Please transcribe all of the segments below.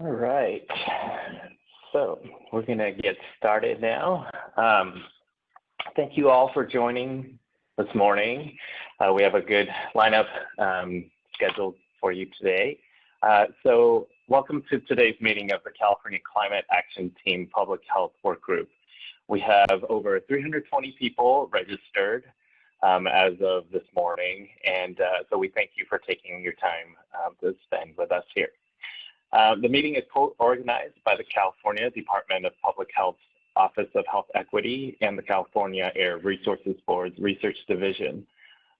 All right, so we're going to get started now. Thank you all for joining this morning. We have a good lineup scheduled for you today. So welcome to today's meeting of the California Climate Action Team Public Health Work Group. We have over 320 people registered as of this morning, and so we thank you for taking your time to spend with us here. The meeting is co-organized by the California Department of Public Health's Office of Health Equity and the California Air Resources Board's Research Division.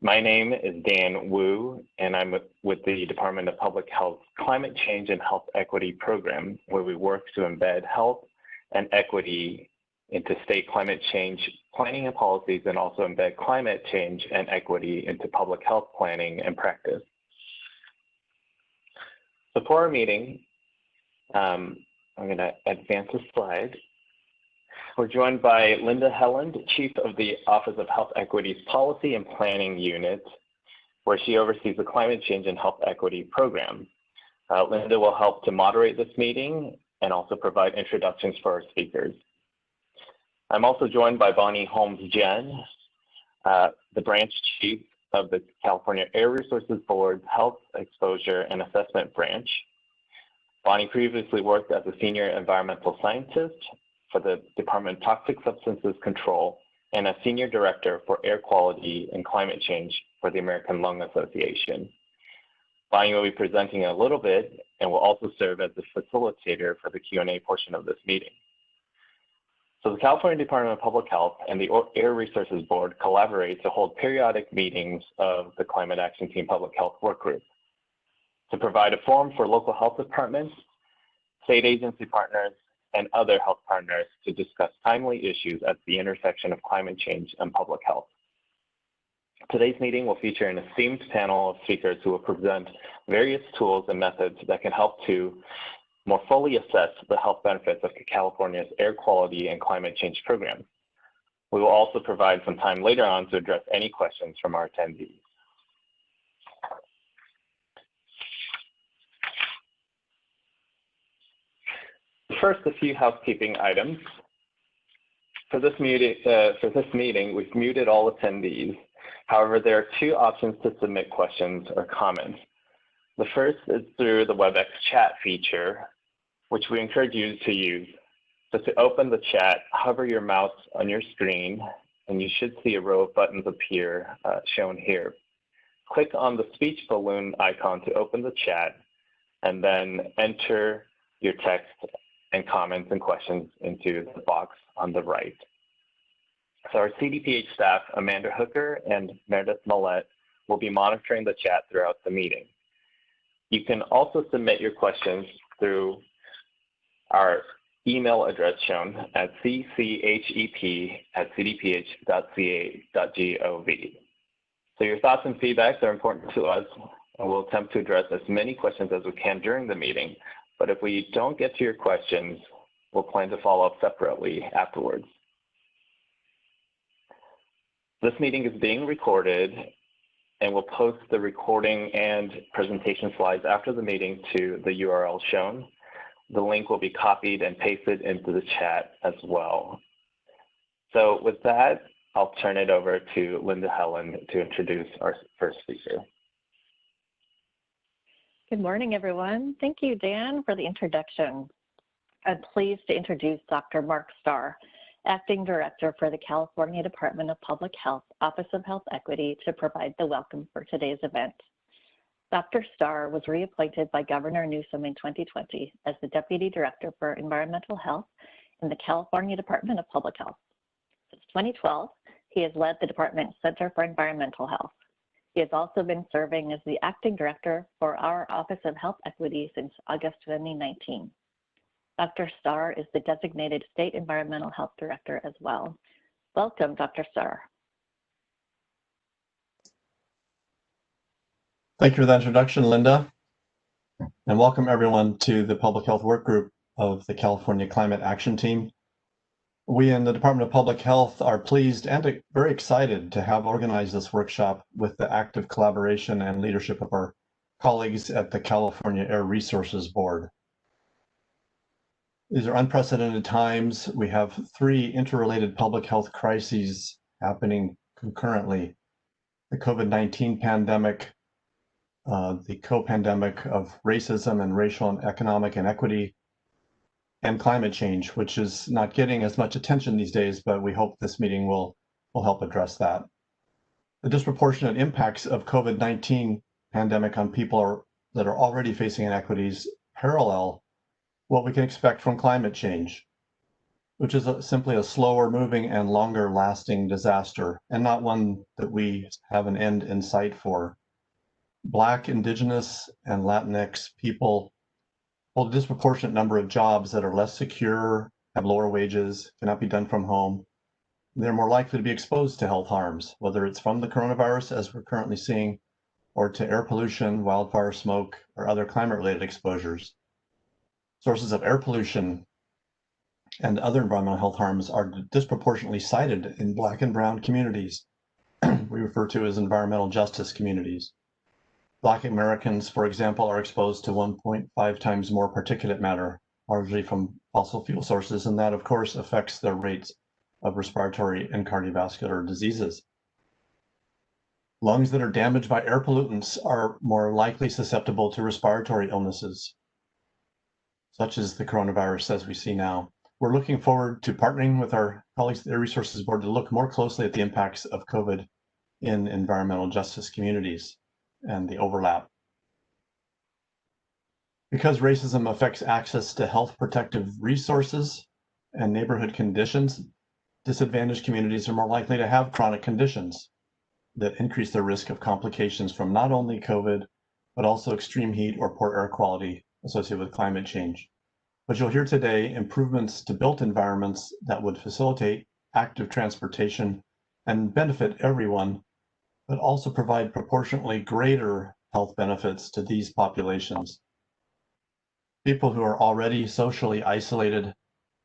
My name is Dan Wu, and I'm with the Department of Public Health's Climate Change and Health Equity Program, where we work to embed health and equity into state climate change planning and policies, and also embed climate change and equity into public health planning and practice. So for our meeting, I'm going to advance the slide. We're joined by Linda Helland, Chief of the Office of Health Equity's Policy and Planning Unit, where she oversees the Climate Change and Health Equity Program. Linda will help to moderate this meeting and also provide introductions for our speakers. I'm also joined by Bonnie Holmes-Jen, the Branch Chief of the California Air Resources Board's Health Exposure and Assessment Branch. Bonnie previously worked as a Senior Environmental Scientist for the Department of Toxic Substances Control and a Senior Director for Air Quality and Climate Change for the American Lung Association. Bonnie will be presenting in a little bit and will also serve as the facilitator for the Q&A portion of this meeting. So the California Department of Public Health and the Air Resources Board collaborate to hold periodic meetings of the Climate Action Team Public Health Work Group to provide a forum for local health departments, state agency partners, and other health partners to discuss timely issues at the intersection of climate change and public health. Today's meeting will feature an esteemed panel of speakers who will present various tools and methods that can help to more fully assess the health benefits of California's air quality and climate change program. We will also provide some time later on to address any questions from our attendees. First, a few housekeeping items. For this meeting, we've muted all attendees. However, there are two options to submit questions or comments. The first is through the WebEx chat feature, which we encourage you to use. So to open the chat, hover your mouse on your screen, and you should see a row of buttons appear shown here. Click on the speech balloon icon to open the chat, and then enter your text and comments and questions into the box on the right. So our CDPH staff, Amanda Hooker and Meredith Millette, will be monitoring the chat throughout the meeting. You can also submit your questions through our email address shown at cchep@cdph.ca.gov. So your thoughts and feedbacks are important to us, and we'll attempt to address as many questions as we can during the meeting. But if we don't get to your questions, we'll plan to follow up separately afterwards. This meeting is being recorded, and we'll post the recording and presentation slides after the meeting to the URL shown. The link will be copied and pasted into the chat as well. So with that, I'll turn it over to Linda Helland to introduce our first speaker. Good morning, everyone. Thank you, Dan, for the introduction. I'm pleased to introduce Dr. Mark Starr, Acting Director for the California Department of Public Health, Office of Health Equity, to provide the welcome for today's event. Dr. Starr was reappointed by Governor Newsom in 2020 as the Deputy Director for Environmental Health in the California Department of Public Health. Since 2012, he has led the Department's Center for Environmental Health. He has also been serving as the Acting Director for our Office of Health Equity since August 2019. Dr. Starr is the designated State Environmental Health Director as well. Welcome, Dr. Starr. Thank you for that introduction, Linda, and welcome everyone to the Public Health Work Group of the California Climate Action Team. We in the Department of Public Health are pleased and very excited to have organized this workshop with the active collaboration and leadership of our colleagues at the California Air Resources Board. These are unprecedented times. We have three interrelated public health crises happening concurrently. The COVID-19 pandemic, the co-pandemic of racism and racial and economic inequity, and climate change, which is not getting as much attention these days, but we hope this meeting will help address that. The disproportionate impacts of COVID-19 pandemic on people that are already facing inequities parallel what we can expect from climate change, which is simply a slower moving and longer lasting disaster, and not one that we have an end in sight for. Black, Indigenous, and Latinx people hold a disproportionate number of jobs that are less secure, have lower wages, cannot be done from home. They're more likely to be exposed to health harms, whether it's from the coronavirus, as we're currently seeing, or to air pollution, wildfire smoke, or other climate-related exposures. Sources of air pollution and other environmental health harms are disproportionately cited in Black and Brown communities we refer to as environmental justice communities. Black Americans, for example, are exposed to 1.5 times more particulate matter, largely from fossil fuel sources, and that, of course, affects their rates of respiratory and cardiovascular diseases. Lungs that are damaged by air pollutants are more likely susceptible to respiratory illnesses, such as the coronavirus as we see now. We're looking forward to partnering with our colleagues at the Air Resources Board to look more closely at the impacts of COVID in environmental justice communities and the overlap. Because racism affects access to health protective resources and neighborhood conditions, disadvantaged communities are more likely to have chronic conditions that increase their risk of complications from not only COVID, but also extreme heat or poor air quality associated with climate change. But you'll hear today improvements to built environments that would facilitate active transportation and benefit everyone, but also provide proportionately greater health benefits to these populations. People who are already socially isolated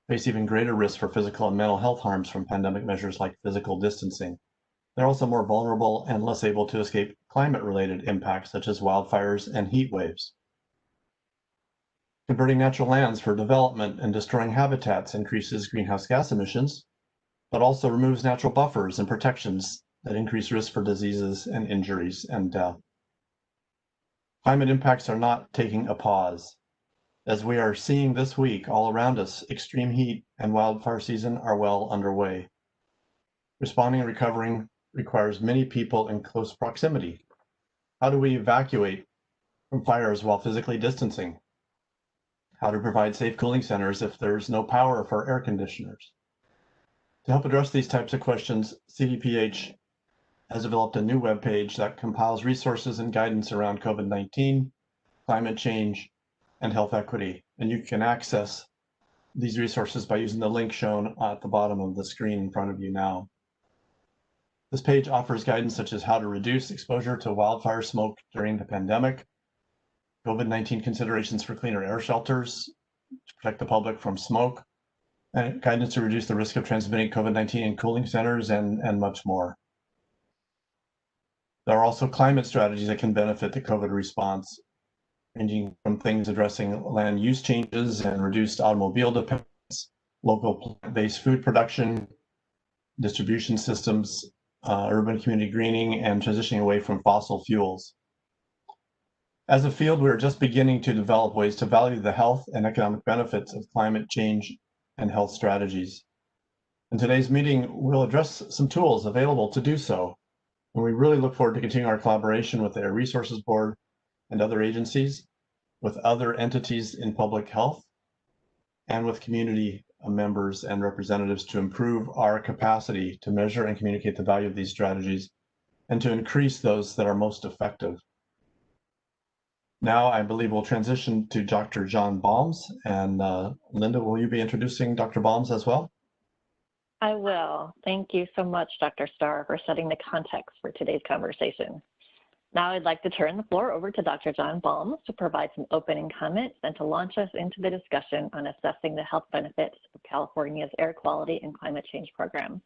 face even greater risk for physical and mental health harms from pandemic measures like physical distancing. They're also more vulnerable and less able to escape climate-related impacts such as wildfires and heat waves. Converting natural lands for development and destroying habitats increases greenhouse gas emissions, but also removes natural buffers and protections that increase risk for diseases and injuries and death. Climate impacts are not taking a pause. As we are seeing this week all around us, extreme heat and wildfire season are well underway. Responding and recovering requires many people in close proximity. How do we evacuate from fires while physically distancing? How to provide safe cooling centers if there's no power for air conditioners? To help address these types of questions, CDPH has developed a new webpage that compiles resources and guidance around COVID-19, climate change, and health equity. And you can access these resources by using the link shown at the bottom of the screen in front of you now. This page offers guidance such as how to reduce exposure to wildfire smoke during the pandemic, COVID-19 considerations for cleaner air shelters to protect the public from smoke, and guidance to reduce the risk of transmitting COVID-19 in cooling centers, and much more. There are also climate strategies that can benefit the COVID response, ranging from things addressing land use changes and reduced automobile dependence, local plant-based food production, distribution systems, urban community greening, and transitioning away from fossil fuels. As a field, we are just beginning to develop ways to value the health and economic benefits of climate change and health strategies. In today's meeting, we'll address some tools available to do so. And we really look forward to continuing our collaboration with the Air Resources Board and other agencies, with other entities in public health, and with community members and representatives to improve our capacity to measure and communicate the value of these strategies and to increase those that are most effective. Now, I believe we'll transition to Dr. John Balmes. And Linda, will you be introducing Dr. Balmes as well? I will. Thank you so much, Dr. Starr, for setting the context for today's conversation. Now I'd like to turn the floor over to Dr. John Balmes to provide some opening comments and to launch us into the discussion on assessing the health benefits of California's air quality and climate change programs.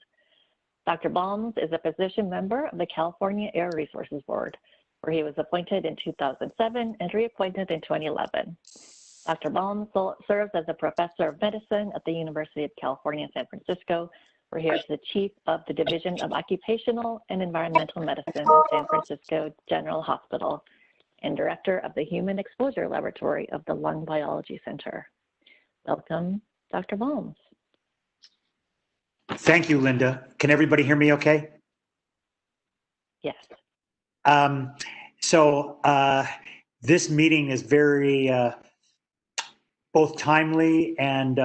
Dr. Balmes is a position member of the California Air Resources Board, where he was appointed in 2007 and reappointed in 2011. Dr. Baum serves as a professor of medicine at the University of California, San Francisco, where he is the chief of the Division of Occupational and Environmental Medicine at San Francisco General Hospital and director of the Human Exposure Laboratory of the Lung Biology Center. Welcome, Dr. Baum. Thank you, Linda. Can everybody hear me okay? Yes. This meeting is very both timely and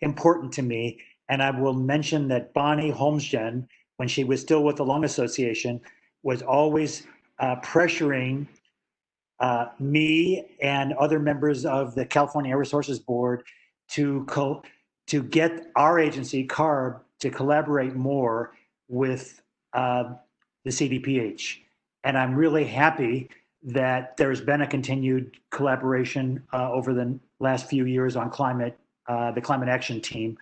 important to me. And I will mention that Bonnie Holmgren, when she was still with the Lung Association, was always pressuring me and other members of the California Air Resources Board to get our agency, CARB, to collaborate more with the CDPH. And I'm really happy that there's been a continued collaboration over the last few years on climate, the climate action team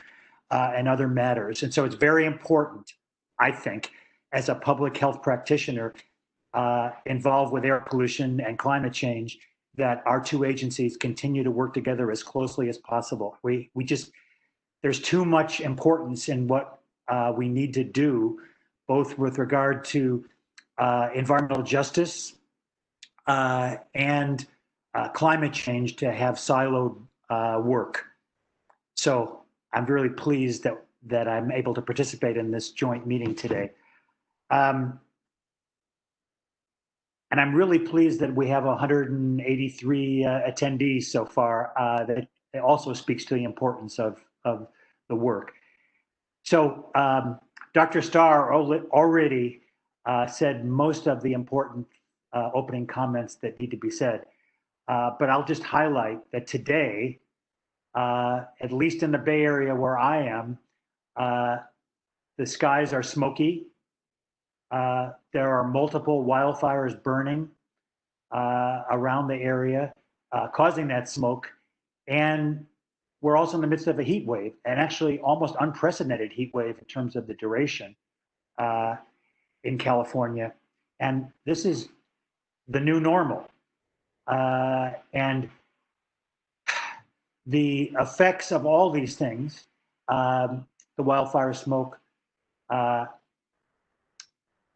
and other matters. And so it's very important, I think, as a public health practitioner involved with air pollution and climate change, that our two agencies continue to work together as closely as possible. There's too much importance in what we need to do, both with regard to environmental justice and climate change, to have siloed work. So I'm really pleased that I'm able to participate in this joint meeting today. And I'm really pleased that we have 183 attendees so far. That also speaks to the importance of the work. So Dr. Starr already said most of the important opening comments that need to be said. But I'll just highlight that today, at least in the Bay Area where I am, the skies are smoky. There are multiple wildfires burning around the area, causing that smoke. And we're also in the midst of a heat wave, and actually almost unprecedented heat wave in terms of the duration in California. And this is the new normal. And the effects of all these things, the wildfire smoke,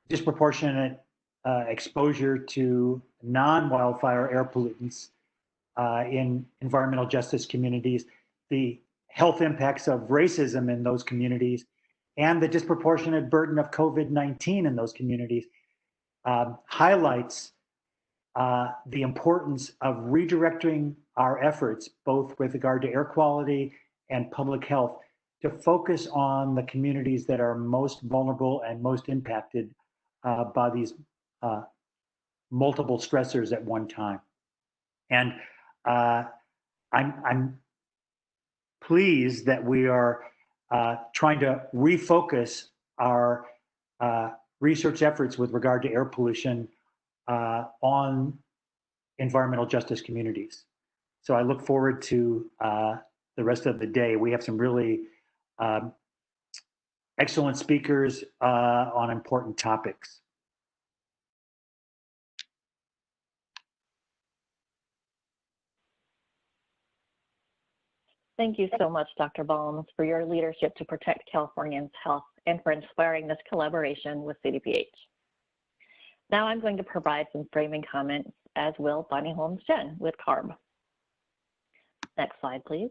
disproportionate exposure to non-wildfire air pollutants in environmental justice communities, the health impacts of racism in those communities, and the disproportionate burden of COVID-19 in those communities highlights the importance of redirecting our efforts, both with regard to air quality and public health, to focus on the communities that are most vulnerable and most impacted by these multiple stressors at one time. And I'm pleased that we are trying to refocus our research efforts with regard to air pollution on environmental justice communities. So I look forward to the rest of the day. We have some really excellent speakers on important topics. Thank you so much, Dr. Baum, for your leadership to protect Californians' health and for inspiring this collaboration with CDPH. Now I'm going to provide some framing comments, as will Bonnie Holmgren with CARB. Next slide, please.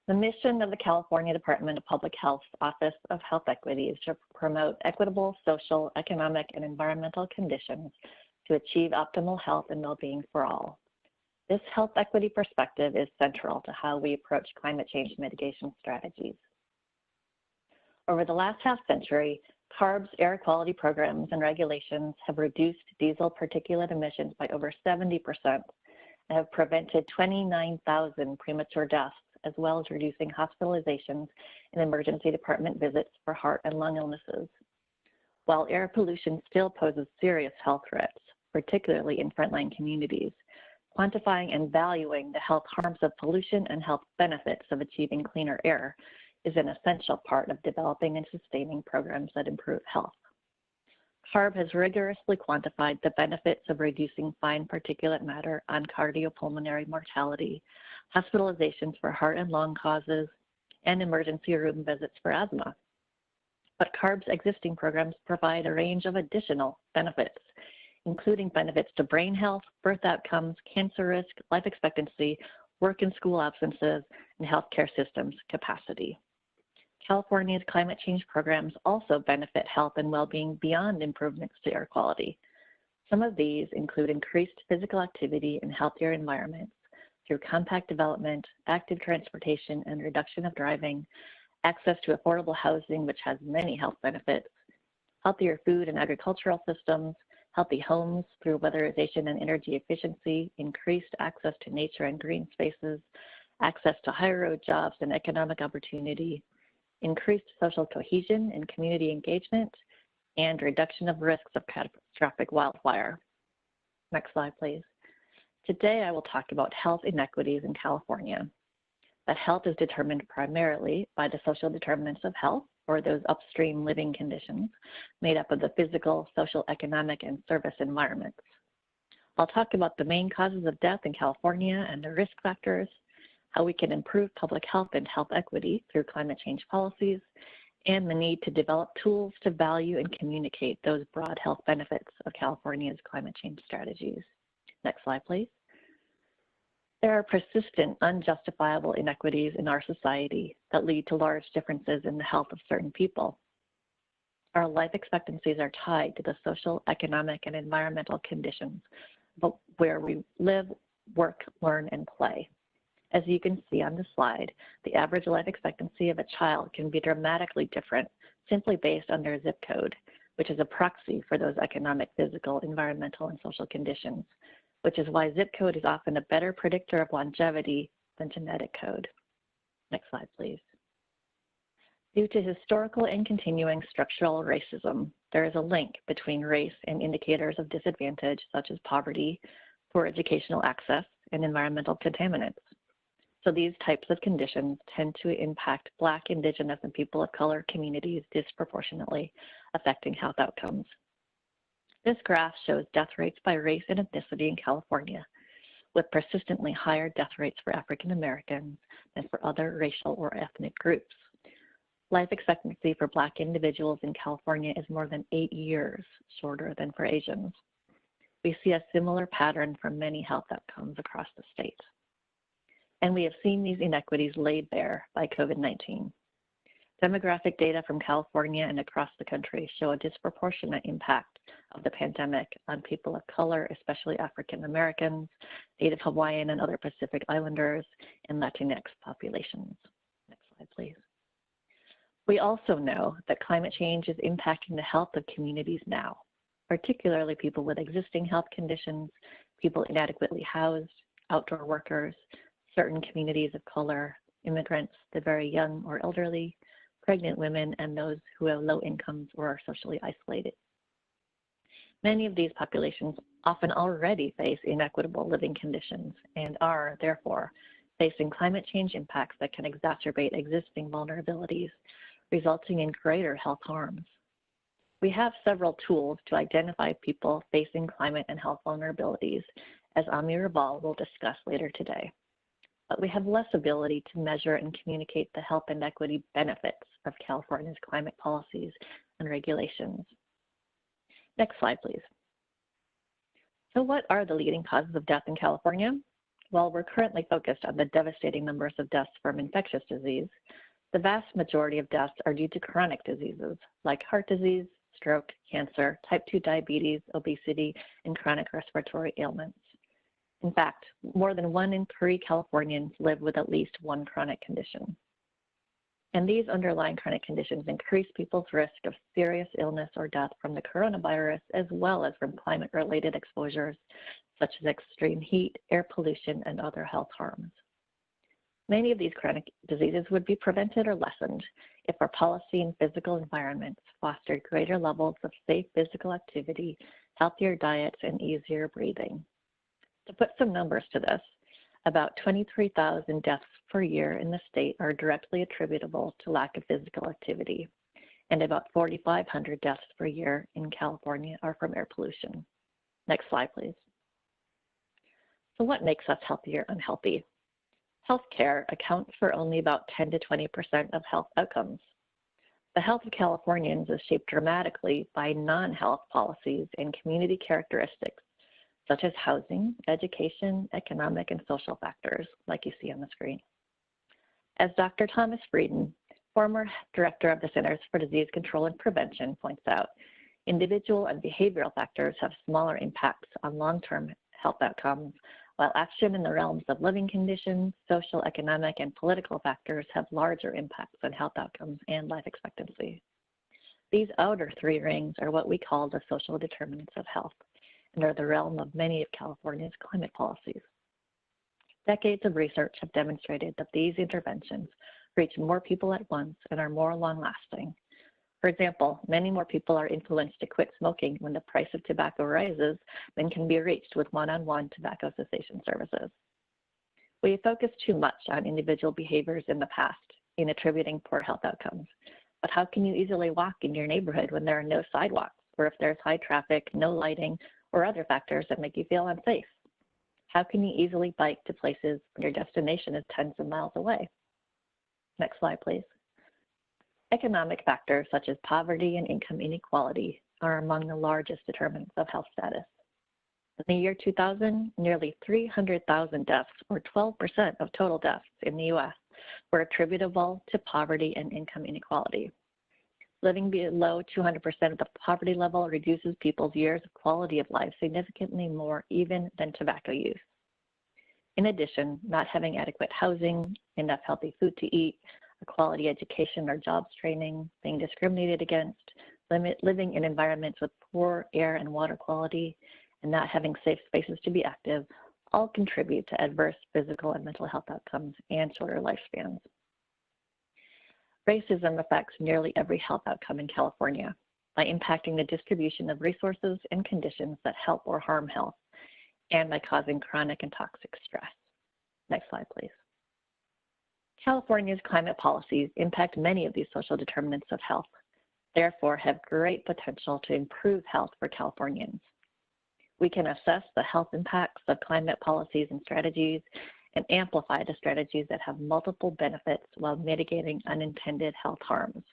The mission of the California Department of Public Health Office of Health Equity is to promote equitable social, economic, and environmental conditions to achieve optimal health and well-being for all. This health equity perspective is central to how we approach climate change mitigation strategies. Over the last half-century, CARB's air quality programs and regulations have reduced diesel particulate emissions by over 70% and have prevented 29,000 premature deaths, as well as reducing hospitalizations and emergency department visits for heart and lung illnesses. While air pollution still poses serious health threats, particularly in frontline communities, quantifying and valuing the health harms of pollution and health benefits of achieving cleaner air is an essential part of developing and sustaining programs that improve health. CARB has rigorously quantified the benefits of reducing fine particulate matter on cardiopulmonary mortality, hospitalizations for heart and lung causes, and emergency room visits for asthma. But CARB's existing programs provide a range of additional benefits, including benefits to brain health, birth outcomes, cancer risk, life expectancy, work and school absences, and healthcare systems capacity. California's climate change programs also benefit health and well-being beyond improvements to air quality. Some of these include increased physical activity and healthier environments through compact development, active transportation, and reduction of driving, access to affordable housing, which has many health benefits, healthier food and agricultural systems, healthy homes through weatherization and energy efficiency, increased access to nature and green spaces, access to higher road jobs and economic opportunity, increased social cohesion and community engagement, and reduction of risks of catastrophic wildfire. Next slide, please. Today, I will talk about health inequities in California. That health is determined primarily by the social determinants of health, or those upstream living conditions, made up of the physical, social, economic, and service environments. I'll talk about the main causes of death in California and the risk factors, how we can improve public health and health equity through climate change policies, and the need to develop tools to value and communicate those broad health benefits of California's climate change strategies. Next slide, please. There are persistent, unjustifiable inequities in our society that lead to large differences in the health of certain people. Our life expectancies are tied to the social, economic, and environmental conditions where we live, work, learn, and play. As you can see on the slide, the average life expectancy of a child can be dramatically different simply based on their zip code, which is a proxy for those economic, physical, environmental, and social conditions, which is why zip code is often a better predictor of longevity than genetic code. Next slide, please. Due to historical and continuing structural racism, there is a link between race and indicators of disadvantage, such as poverty, poor educational access, and environmental contaminants. So these types of conditions tend to impact Black, Indigenous, and people of color communities disproportionately, affecting health outcomes. This graph shows death rates by race and ethnicity in California, with persistently higher death rates for African Americans than for other racial or ethnic groups. Life expectancy for Black individuals in California is more than 8 years shorter than for Asians. We see a similar pattern for many health outcomes across the state. And we have seen these inequities laid bare by COVID-19. Demographic data from California and across the country show a disproportionate impact of the pandemic on people of color, especially African Americans, Native Hawaiian and other Pacific Islanders, and Latinx populations. Next slide, please. We also know that climate change is impacting the health of communities now, particularly people with existing health conditions, people inadequately housed, outdoor workers, certain communities of color, immigrants, the very young or elderly, pregnant women, and those who have low incomes or are socially isolated. Many of these populations often already face inequitable living conditions and are, therefore, facing climate change impacts that can exacerbate existing vulnerabilities, resulting in greater health harms. We have several tools to identify people facing climate and health vulnerabilities, as Ami Raval will discuss later today. But we have less ability to measure and communicate the health and equity benefits of California's climate policies and regulations. Next slide, please. So what are the leading causes of death in California? Well, we're currently focused on the devastating numbers of deaths from infectious disease. The vast majority of deaths are due to chronic diseases like heart disease, stroke, cancer, type 2 diabetes, obesity, and chronic respiratory ailments. In fact, more than 1 in 3 Californians live with at least one chronic condition. And these underlying chronic conditions increase people's risk of serious illness or death from the coronavirus, as well as from climate-related exposures, such as extreme heat, air pollution, and other health harms. Many of these chronic diseases would be prevented or lessened if our policy and physical environments fostered greater levels of safe physical activity, healthier diets, and easier breathing. To put some numbers to this, about 23,000 deaths per year in the state are directly attributable to lack of physical activity, and about 4,500 deaths per year in California are from air pollution. Next slide, please. So what makes us healthy or unhealthy? Healthcare accounts for only about 10 to 20% of health outcomes. The health of Californians is shaped dramatically by non-health policies and community characteristics, such as housing, education, economic, and social factors, like you see on the screen. As Dr. Thomas Frieden, former director of the Centers for Disease Control and Prevention, points out, individual and behavioral factors have smaller impacts on long-term health outcomes, while action in the realms of living conditions, social, economic, and political factors have larger impacts on health outcomes and life expectancy. These outer three rings are what we call the social determinants of health and are the realm of many of California's climate policies. Decades of research have demonstrated that these interventions reach more people at once and are more long-lasting. For example, many more people are influenced to quit smoking when the price of tobacco rises than can be reached with one-on-one tobacco cessation services. We focus too much on individual behaviors in the past in attributing poor health outcomes. But how can you easily walk in your neighborhood when there are no sidewalks, or if there's high traffic, no lighting, or other factors that make you feel unsafe? How can you easily bike to places when your destination is tens of miles away? Next slide, please. Economic factors such as poverty and income inequality are among the largest determinants of health status. In the year 2000, nearly 300,000 deaths, or 12% of total deaths in the US, were attributable to poverty and income inequality. Living below 200% of the poverty level reduces people's years of quality of life significantly more even than tobacco use. In addition, not having adequate housing, enough healthy food to eat, a quality education or jobs training, being discriminated against, living in environments with poor air and water quality, and not having safe spaces to be active all contribute to adverse physical and mental health outcomes and shorter lifespans. Racism affects nearly every health outcome in California by impacting the distribution of resources and conditions that help or harm health, and by causing chronic and toxic stress. Next slide, please. California's climate policies impact many of these social determinants of health, therefore have great potential to improve health for Californians. We can assess the health impacts of climate policies and strategies and amplify the strategies that have multiple benefits while mitigating unintended health harms.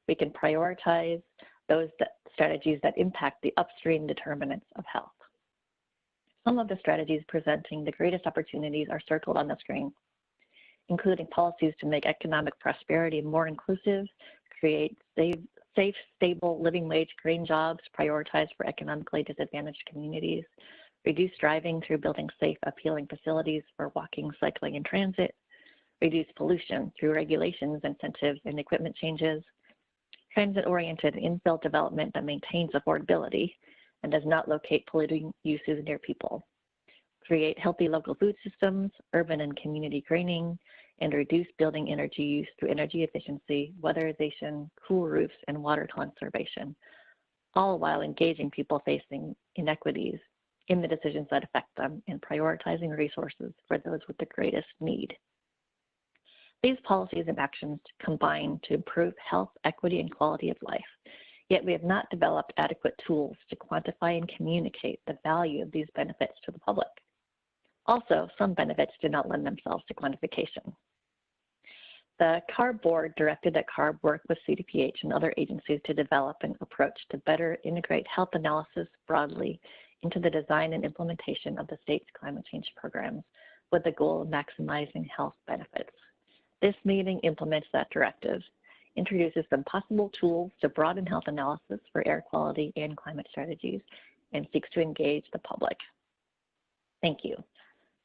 We can prioritize those strategies that impact the upstream determinants of health. Some of the strategies presenting the greatest opportunities are circled on the screen, including policies to make economic prosperity more inclusive, create safe, stable living wage green jobs prioritized for economically disadvantaged communities, reduce driving through building safe, appealing facilities for walking, cycling, and transit, reduce pollution through regulations, incentives, and equipment changes, transit-oriented infill development that maintains affordability and does not locate polluting uses near people, create healthy local food systems, urban and community greening, and reduce building energy use through energy efficiency, weatherization, cool roofs, and water conservation, all while engaging people facing inequities in the decisions that affect them and prioritizing resources for those with the greatest need. These policies and actions combine to improve health, equity, and quality of life, yet we have not developed adequate tools to quantify and communicate the value of these benefits to the public. Also, some benefits do not lend themselves to quantification. The CARB board directed that CARB work with CDPH and other agencies to develop an approach to better integrate health analysis broadly into the design and implementation of the state's climate change programs with the goal of maximizing health benefits. This meeting implements that directive, introduces some possible tools to broaden health analysis for air quality and climate strategies, and seeks to engage the public. Thank you.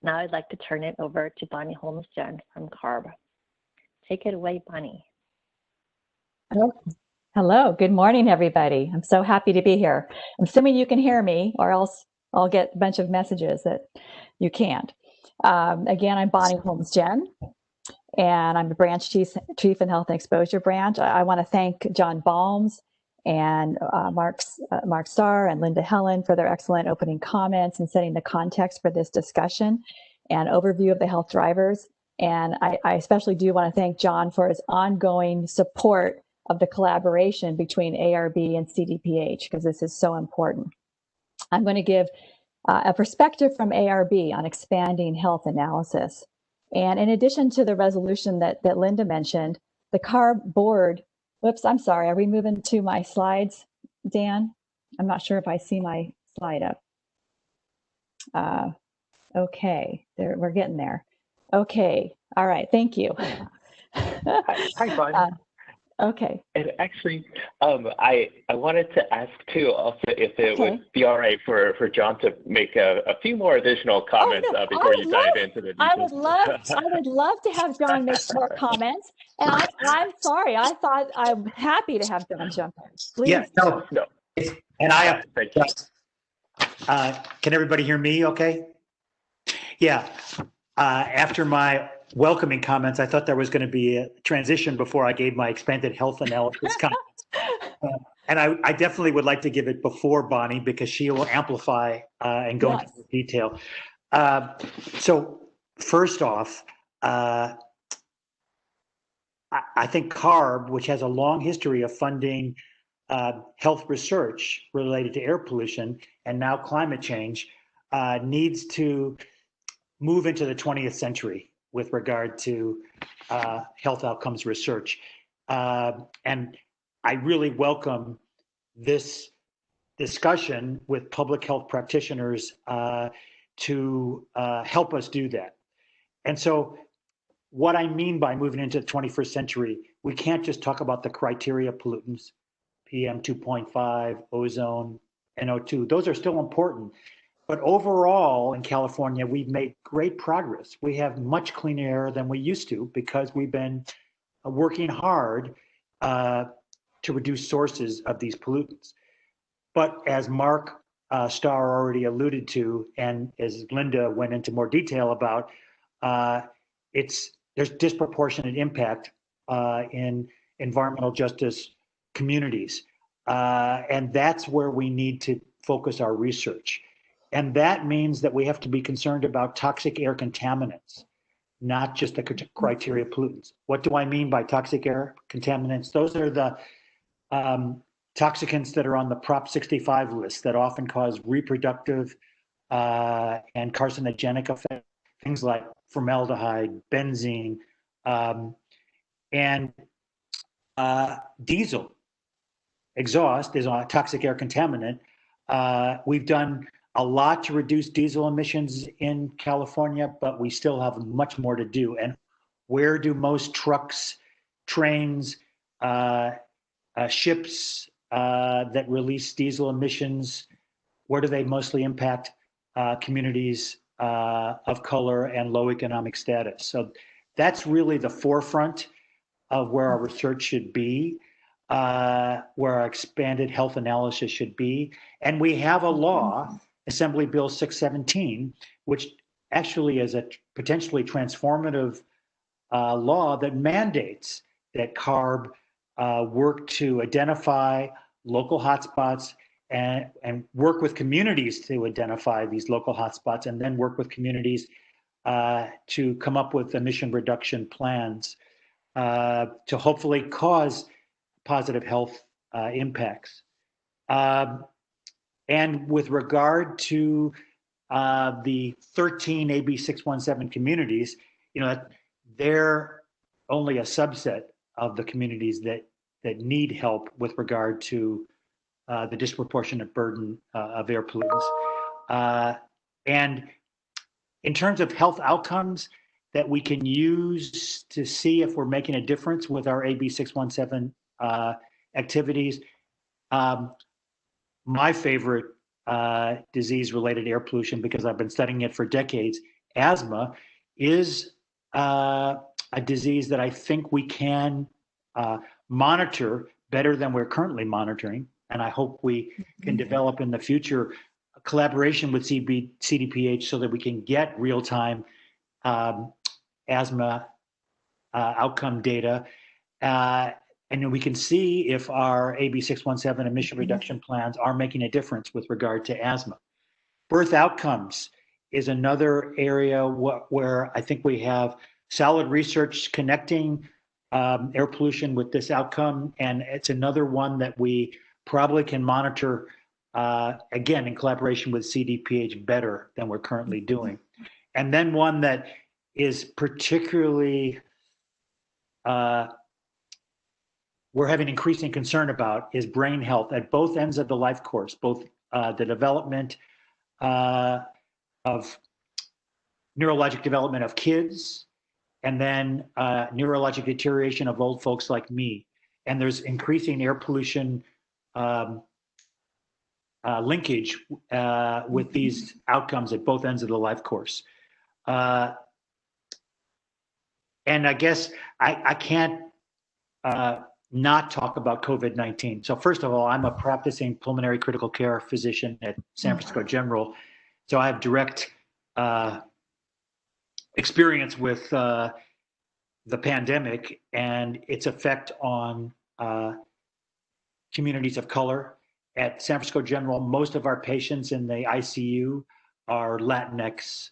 Now I'd like to turn it over to Bonnie Holmes-Jen from CARB. Take it away, Bonnie. Hello, good morning, everybody. I'm so happy to be here. I'm assuming you can hear me, or else I'll get a bunch of messages that you can't. Again, I'm Bonnie Holmes-Jen, and I'm the branch chief in Health and Exposure Branch. I want to thank John Balms and Mark Starr and Linda Helen for their excellent opening comments and setting the context for this discussion and overview of the health drivers. And I especially do want to thank John for his ongoing support of the collaboration between ARB and CDPH, because this is so important. I'm going to give a perspective from ARB on expanding health analysis. And in addition to the resolution that Linda mentioned, the CARB board, whoops, I'm sorry, are we moving to my slides, Dan? I'm not sure if I see my slide up. Okay, there, we're getting there. Okay, all right, thank you. Hi, Bonnie. Okay. And actually, I wanted to ask too, also, if it would be all right for John to make a few more additional comments before you dive into the details. I would love to have John make more comments. And I'm sorry, I thought I'm happy to have John jump in. Please. Yeah, no. And I can everybody hear me okay? Yeah. After my welcoming comments, I thought there was going to be a transition before I gave my expanded health analysis comments. And I definitely would like to give it before Bonnie, because she will amplify and go into detail. So first off, I think CARB, which has a long history of funding health research related to air pollution and now climate change, needs to move into the 20th century with regard to health outcomes research. And I really welcome this discussion with public health practitioners to help us do that. And so what I mean by moving into the 21st century, we can't just talk about the criteria pollutants, PM 2.5, ozone, NO2. Those are still important. But overall, in California, we've made great progress. We have much cleaner air than we used to, because we've been working hard to reduce sources of these pollutants. But as Mark Starr already alluded to, and as Linda went into more detail about, there's disproportionate impact in environmental justice communities. And that's where we need to focus our research. And that means that we have to be concerned about toxic air contaminants, not just the criteria pollutants. What do I mean by toxic air contaminants? Those are the toxicants that are on the Prop 65 list that often cause reproductive and carcinogenic effects, things like formaldehyde, benzene, and diesel exhaust is a toxic air contaminant. We've done a lot to reduce diesel emissions in California, but we still have much more to do. And where do most trucks, trains, ships that release diesel emissions, where do they mostly impact communities of color and low economic status? So that's really the forefront of where our research should be, where our expanded health analysis should be. And we have a law, Assembly Bill 617, which actually is a potentially transformative law that mandates that CARB work to identify local hotspots and work with communities to identify these local hotspots, and then work with communities to come up with emission reduction plans to hopefully cause positive health impacts. And with regard to the 13 AB 617 communities, they're only a subset of the communities that need help with regard to the disproportionate burden of air pollutants. And in terms of health outcomes that we can use to see if we're making a difference with our AB 617 activities, my favorite disease-related air pollution, because I've been studying it for decades, asthma, is a disease that I think we can monitor better than we're currently monitoring. And I hope we can develop in the future a collaboration with CDPH so that we can get real-time asthma outcome data. And then we can see if our AB 617 emission reduction plans are making a difference with regard to asthma. Birth outcomes is another area where I think we have solid research connecting air pollution with this outcome, and it's another one that we probably can monitor, again, in collaboration with CDPH better than we're currently doing. And then one that is particularly, we're having increasing concern about is brain health at both ends of the life course, both the development of neurologic development of kids, and then neurologic deterioration of old folks like me. And there's increasing air pollution linkage with these outcomes at both ends of the life course. And I guess I can't not talk about COVID-19. So first of all, I'm a practicing pulmonary critical care physician at San Francisco General. So I have direct experience with the pandemic and its effect on communities of color. At San Francisco General, most of our patients in the ICU are Latinx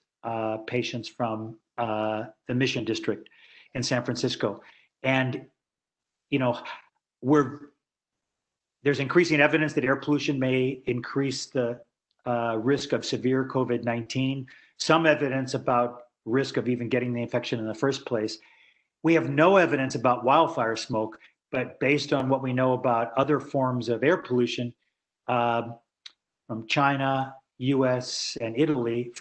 patients from the Mission District in San Francisco. And, you know, there's increasing evidence that air pollution may increase the risk of severe COVID-19, some evidence about risk of even getting the infection in the first place. We have no evidence about wildfire smoke, but based on what we know about other forms of air pollution from China, US, and Italy,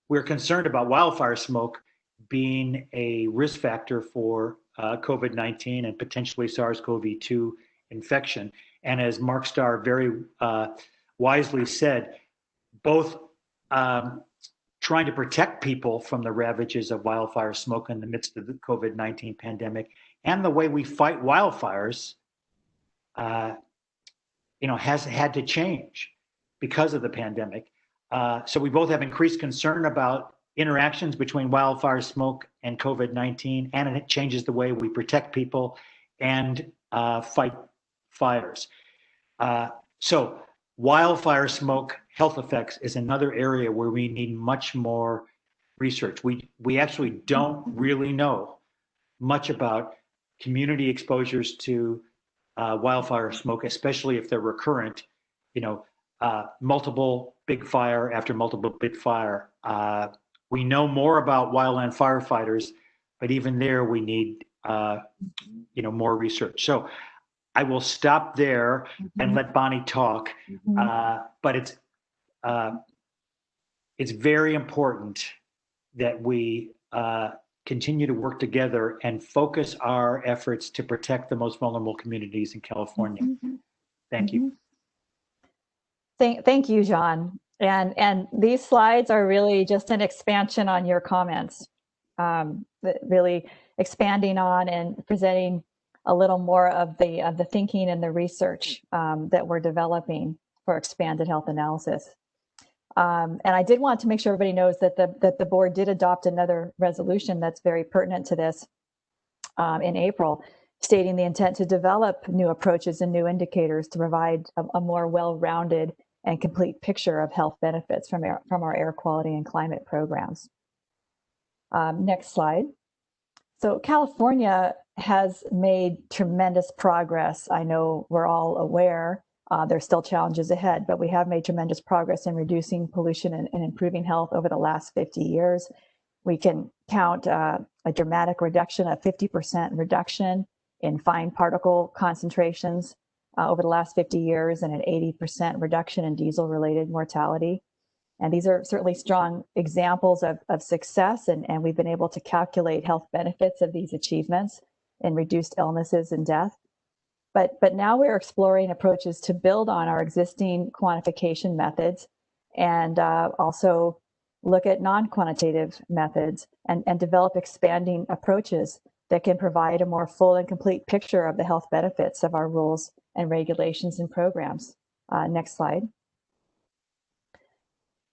we're concerned about wildfire smoke being a risk factor for COVID-19 and potentially SARS-CoV-2 infection. And as Mark Starr very wisely said, both trying to protect people from the ravages of wildfire smoke in the midst of the COVID-19 pandemic and the way we fight wildfires, you know, has had to change because of the pandemic. So we both have increased concern about interactions between wildfire smoke and COVID-19, and it changes the way we protect people and fight fires. So wildfire smoke health effects is another area where we need much more research. We actually don't really know much about community exposures to wildfire smoke, especially if they're recurrent, you know, multiple big fire after multiple big fire. We know more about wildland firefighters, but even there we need, you know, more research. So I will stop there and let Bonnie talk, but it's very important that we continue to work together and focus our efforts to protect the most vulnerable communities in California. Thank you. Thank you, John. And these slides are really just an expansion on your comments, really expanding on and presenting a little more of the thinking and the research that we're developing for expanded health analysis. And I did want to make sure everybody knows that the board did adopt another resolution that's very pertinent to this in April, stating the intent to develop new approaches and new indicators to provide a more well-rounded and complete picture of health benefits from our air quality and climate programs. Next slide. So California has made tremendous progress. I know we're all aware there's still challenges ahead, but we have made tremendous progress in reducing pollution and improving health over the last 50 years. We can count a dramatic reduction, a 50% reduction in fine particle concentrations over the last 50 years, and an 80% reduction in diesel-related mortality. And these are certainly strong examples of success, and we've been able to calculate health benefits of these achievements in reduced illnesses and death. But now we're exploring approaches to build on our existing quantification methods and also look at non-quantitative methods and develop expanding approaches that can provide a more full and complete picture of the health benefits of our rules and regulations and programs. Next slide.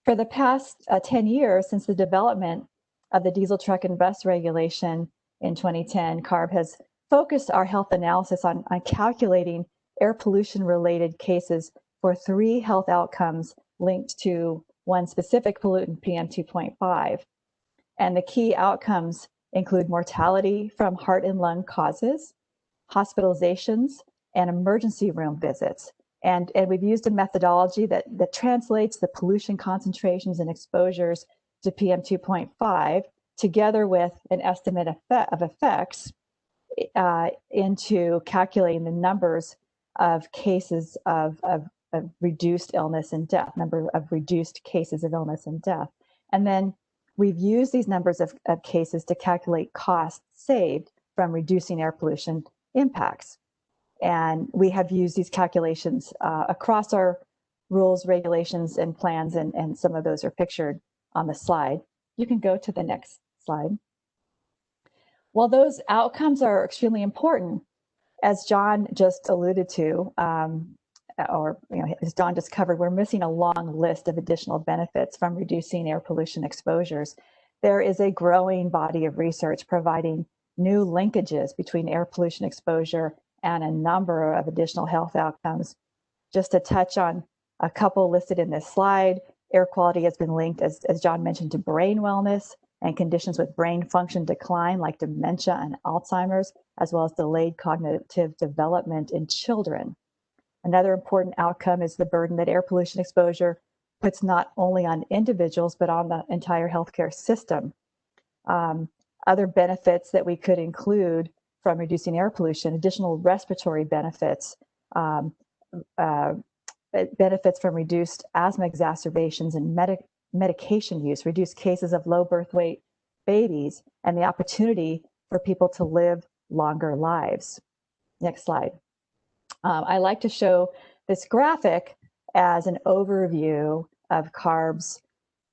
For the past 10 years, since the development of the diesel truck and bus regulation in 2010, CARB has focused our health analysis on calculating air pollution related cases for 3 health outcomes linked to one specific pollutant, PM2.5. And the key outcomes include mortality from heart and lung causes, hospitalizations, and emergency room visits. And we've used a methodology that translates the pollution concentrations and exposures to PM 2.5 together with an estimate of effects into calculating the numbers of cases of reduced illness and death, number of reduced cases of illness and death. And then we've used these numbers of cases to calculate costs saved from reducing air pollution impacts. And we have used these calculations across our rules, regulations, and plans, and some of those are pictured on the slide. You can go to the next slide. While those outcomes are extremely important, as John just alluded to, as Don just covered, we're missing a long list of additional benefits from reducing air pollution exposures. There is a growing body of research providing new linkages between air pollution exposure and a number of additional health outcomes. Just to touch on a couple listed in this slide, air quality has been linked, as John mentioned, to brain wellness and conditions with brain function decline like dementia and Alzheimer's, as well as delayed cognitive development in children. Another important outcome is the burden that air pollution exposure puts not only on individuals, but on the entire healthcare system. Other benefits that we could include from reducing air pollution, additional respiratory benefits, benefits from reduced asthma exacerbations and medication use, reduced cases of low birth weight babies, and the opportunity for people to live longer lives. Next slide. I like to show this graphic as an overview of CARB's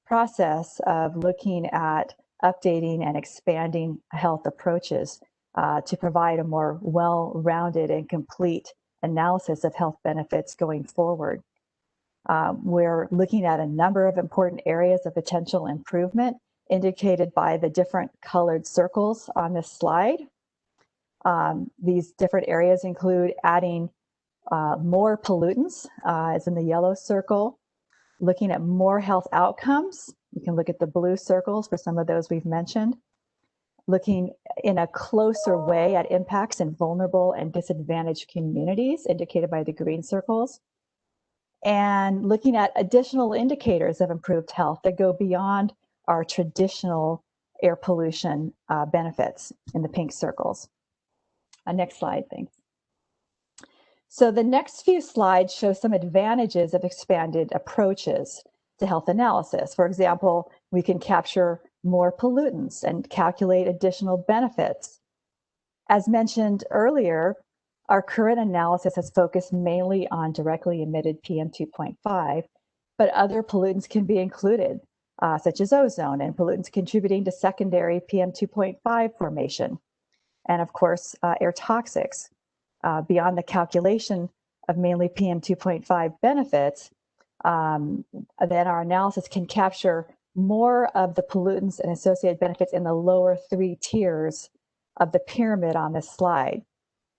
process of looking at updating and expanding health approaches to provide a more well-rounded and complete analysis of health benefits going forward. We're looking at a number of important areas of potential improvement indicated by the different colored circles on this slide. These different areas include adding more pollutants, as in the yellow circle, looking at more health outcomes. You can look at the blue circles for some of those we've mentioned, looking in a closer way at impacts in vulnerable and disadvantaged communities, indicated by the green circles, and looking at additional indicators of improved health that go beyond our traditional air pollution benefits in the pink circles. Next slide, thanks. So the next few slides show some advantages of expanded approaches to health analysis. For example, we can capture more pollutants and calculate additional benefits. As mentioned earlier, our current analysis has focused mainly on directly emitted PM 2.5, but other pollutants can be included, such as ozone and pollutants contributing to secondary PM 2.5 formation. And of course, air toxics. Beyond the calculation of mainly PM 2.5 benefits, then our analysis can capture more of the pollutants and associated benefits in the lower three tiers of the pyramid on this slide.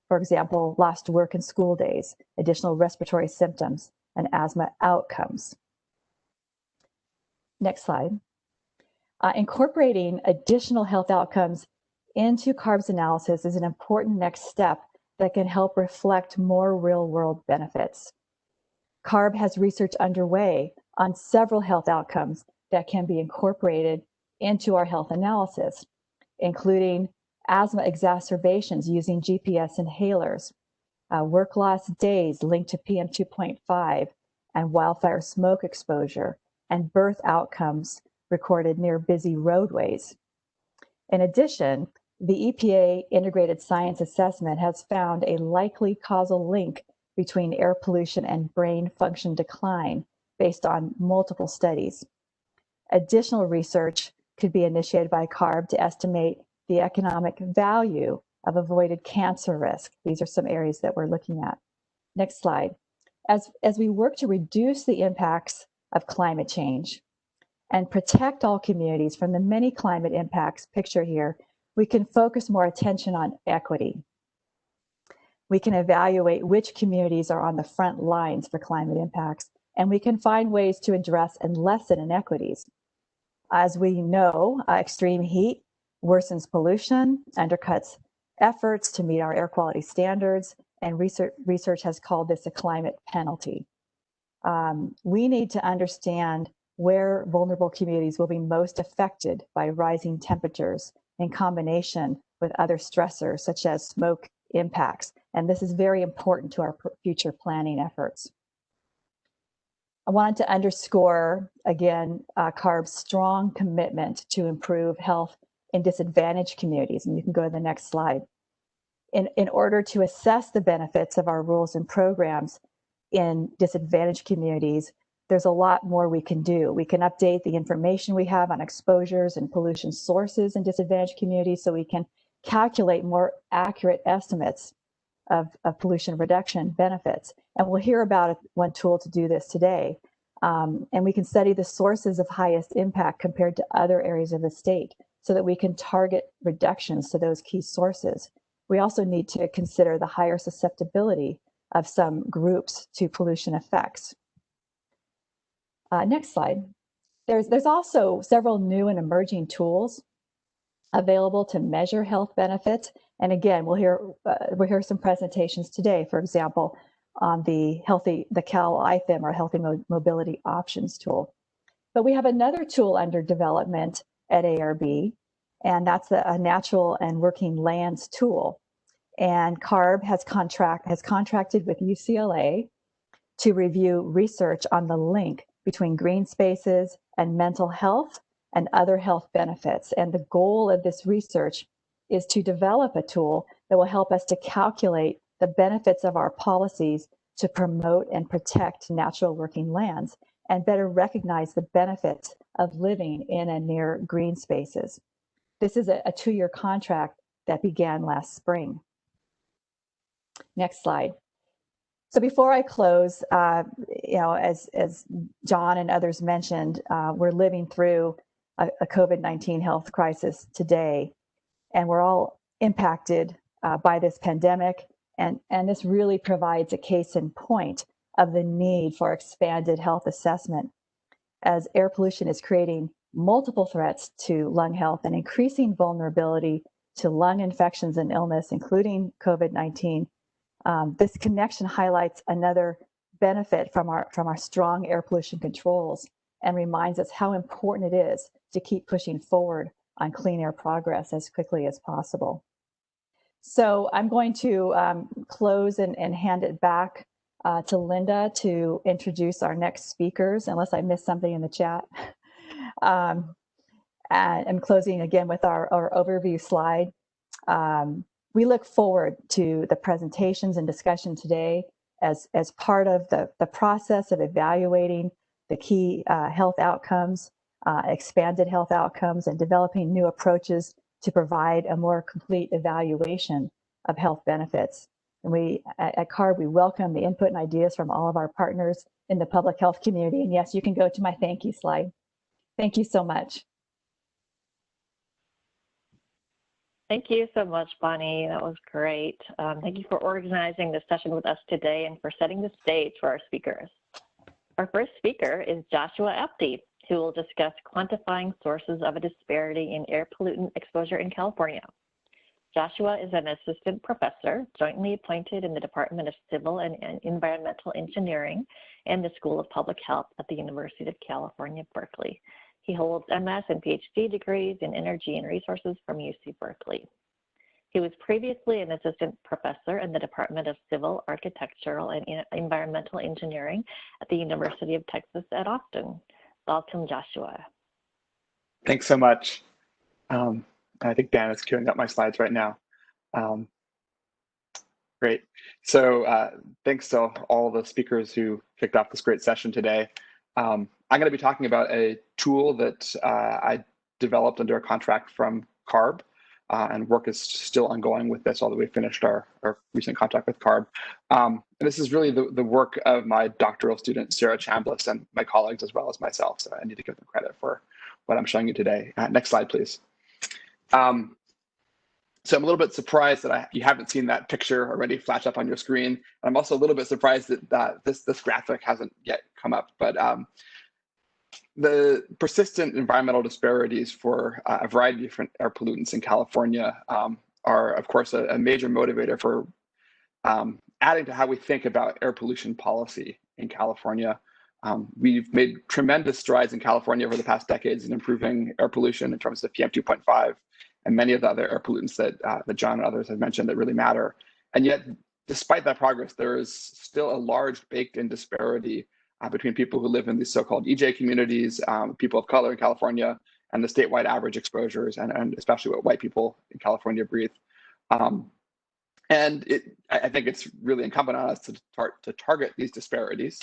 For example, lost work and school days, additional respiratory symptoms, and asthma outcomes. Next slide. Incorporating additional health outcomes into CARB's analysis is an important next step that can help reflect more real-world benefits. CARB has research underway on several health outcomes that can be incorporated into our health analysis, including asthma exacerbations using GPS inhalers, work loss days linked to PM 2.5 and wildfire smoke exposure, and birth outcomes recorded near busy roadways. In addition, the EPA Integrated Science Assessment has found a likely causal link between air pollution and brain function decline based on multiple studies. Additional research could be initiated by CARB to estimate the economic value of avoided cancer risk. These are some areas that we're looking at. Next slide. As we work to reduce the impacts of climate change and protect all communities from the many climate impacts pictured here, we can focus more attention on equity. We can evaluate which communities are on the front lines for climate impacts, and we can find ways to address and lessen inequities. As we know, extreme heat worsens pollution, undercuts efforts to meet our air quality standards, and research has called this a climate penalty. We need to understand where vulnerable communities will be most affected by rising temperatures in combination with other stressors such as smoke impacts. And this is very important to our future planning efforts. I wanted to underscore, again, CARB's strong commitment to improve health in disadvantaged communities. And you can go to the next slide. In order to assess the benefits of our rules and programs in disadvantaged communities, there's a lot more we can do. We can update the information we have on exposures and pollution sources in disadvantaged communities so we can calculate more accurate estimates of pollution reduction benefits. And we'll hear about one tool to do this today. And we can study the sources of highest impact compared to other areas of the state so that we can target reductions to those key sources. We also need to consider the higher susceptibility of some groups to pollution effects. Next slide. There's also several new and emerging tools available to measure health benefits. And again, we'll hear some presentations today, for example, on the CAL-IFM, or Healthy Mobility Options tool. But we have another tool under development at ARB, and that's a natural and working lands tool. And CARB has contracted with UCLA to review research on the link between green spaces and mental health and other health benefits. And the goal of this research is to develop a tool that will help us to calculate the benefits of our policies to promote and protect natural working lands and better recognize the benefits of living in and near green spaces. This is a 2-year contract that began last spring. Next slide. So before I close, as John and others mentioned, we're living through a COVID-19 health crisis today, and we're all impacted by this pandemic. And this really provides a case in point of the need for expanded health assessment, as air pollution is creating multiple threats to lung health and increasing vulnerability to lung infections and illness, including COVID-19. This connection highlights another benefit from our strong air pollution controls and reminds us how important it is to keep pushing forward on clean air progress as quickly as possible. So I'm going to close and hand it back to Linda to introduce our next speakers, unless I missed something in the chat. And I'm closing again with our overview slide. We look forward to the presentations and discussion today as part of the process of evaluating the key health outcomes, expanded health outcomes, and developing new approaches to provide a more complete evaluation of health benefits. And we at CARB, we welcome the input and ideas from all of our partners in the public health community. And yes, you can go to my thank you slide. Thank you so much. Thank you so much, Bonnie. That was great. Thank you for organizing this session with us today and for setting the stage for our speakers. Our first speaker is Joshua Apte, who will discuss quantifying sources of a disparity in air pollutant exposure in California. Joshua is an assistant professor jointly appointed in the Department of Civil and Environmental Engineering and the School of Public Health at the University of California, Berkeley. He holds MS and PhD degrees in energy and resources from UC Berkeley. He was previously an assistant professor in the Department of Civil, Architectural, and Environmental Engineering at the University of Texas at Austin. Welcome, Joshua. Thanks so much. I think Dan is queuing up my slides right now. Great. So thanks to all the speakers who kicked off this great session today. I'm going to be talking about a tool that I developed under a contract from CARB, and work is still ongoing with this, although we finished our recent contract with CARB. And this is really the work of my doctoral student, Sarah Chambliss, and my colleagues as well as myself. So I need to give them credit for what I'm showing you today. Next slide, please. So I'm a little bit surprised that you haven't seen that picture already flash up on your screen. I'm also a little bit surprised that this graphic hasn't yet come up. But The persistent environmental disparities for a variety of different air pollutants in California are, of course, a major motivator for adding to how we think about air pollution policy in California. We've made tremendous strides in California over the past decades in improving air pollution in terms of PM 2.5 and many of the other air pollutants that John and others have mentioned that really matter. And yet, despite that progress, there is still a large baked-in disparity between people who live in these so-called EJ communities, people of color in California, and the statewide average exposures, and especially what white people in California breathe. And I think it's really incumbent on us to target these disparities.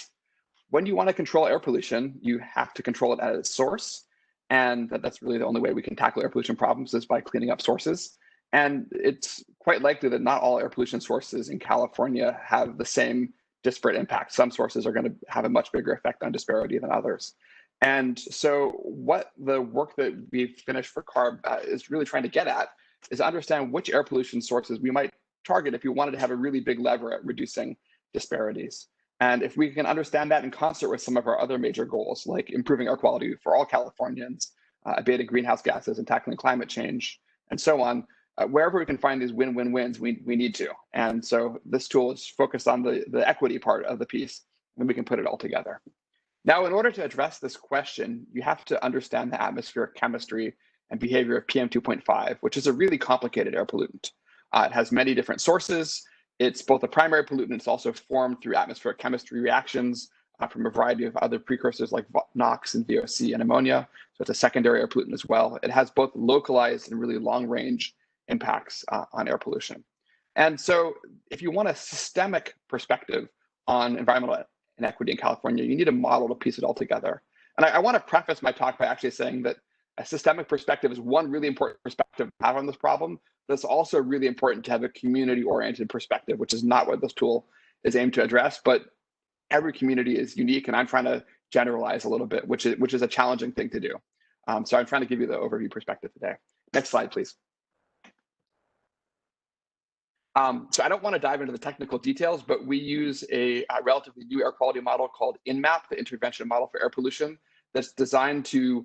When you want to control air pollution, you have to control it at its source. And that's really the only way we can tackle air pollution problems is by cleaning up sources. And it's quite likely that not all air pollution sources in California have the same disparate impact. Some sources are going to have a much bigger effect on disparity than others. And so what the work that we've finished for CARB is really trying to get at is understand which air pollution sources we might target if you wanted to have a really big lever at reducing disparities. And if we can understand that in concert with some of our other major goals, like improving air quality for all Californians, abating greenhouse gases and tackling climate change, and so on, wherever we can find these win-win-wins, we need to. And so this tool is focused on the equity part of the piece, and we can put it all together. Now, in order to address this question, you have to understand the atmospheric chemistry and behavior of PM 2.5, which is a really complicated air pollutant. It has many different sources. It's both a primary pollutant. It's also formed through atmospheric chemistry reactions from a variety of other precursors like NOx and VOC and ammonia. So it's a secondary air pollutant as well. It has both localized and really long-range impacts on air pollution. And so if you want a systemic perspective on environmental inequity in California, you need a model to piece it all together. And I want to preface my talk by actually saying that a systemic perspective is one really important perspective to have on this problem, but it's also really important to have a community-oriented perspective, which is not what this tool is aimed to address, but every community is unique, and I'm trying to generalize a little bit, which is a challenging thing to do. So I'm trying to give you the overview perspective today. Next slide, please. So I don't want to dive into the technical details, but we use a relatively new air quality model called INMAP, the intervention model for air pollution, that's designed to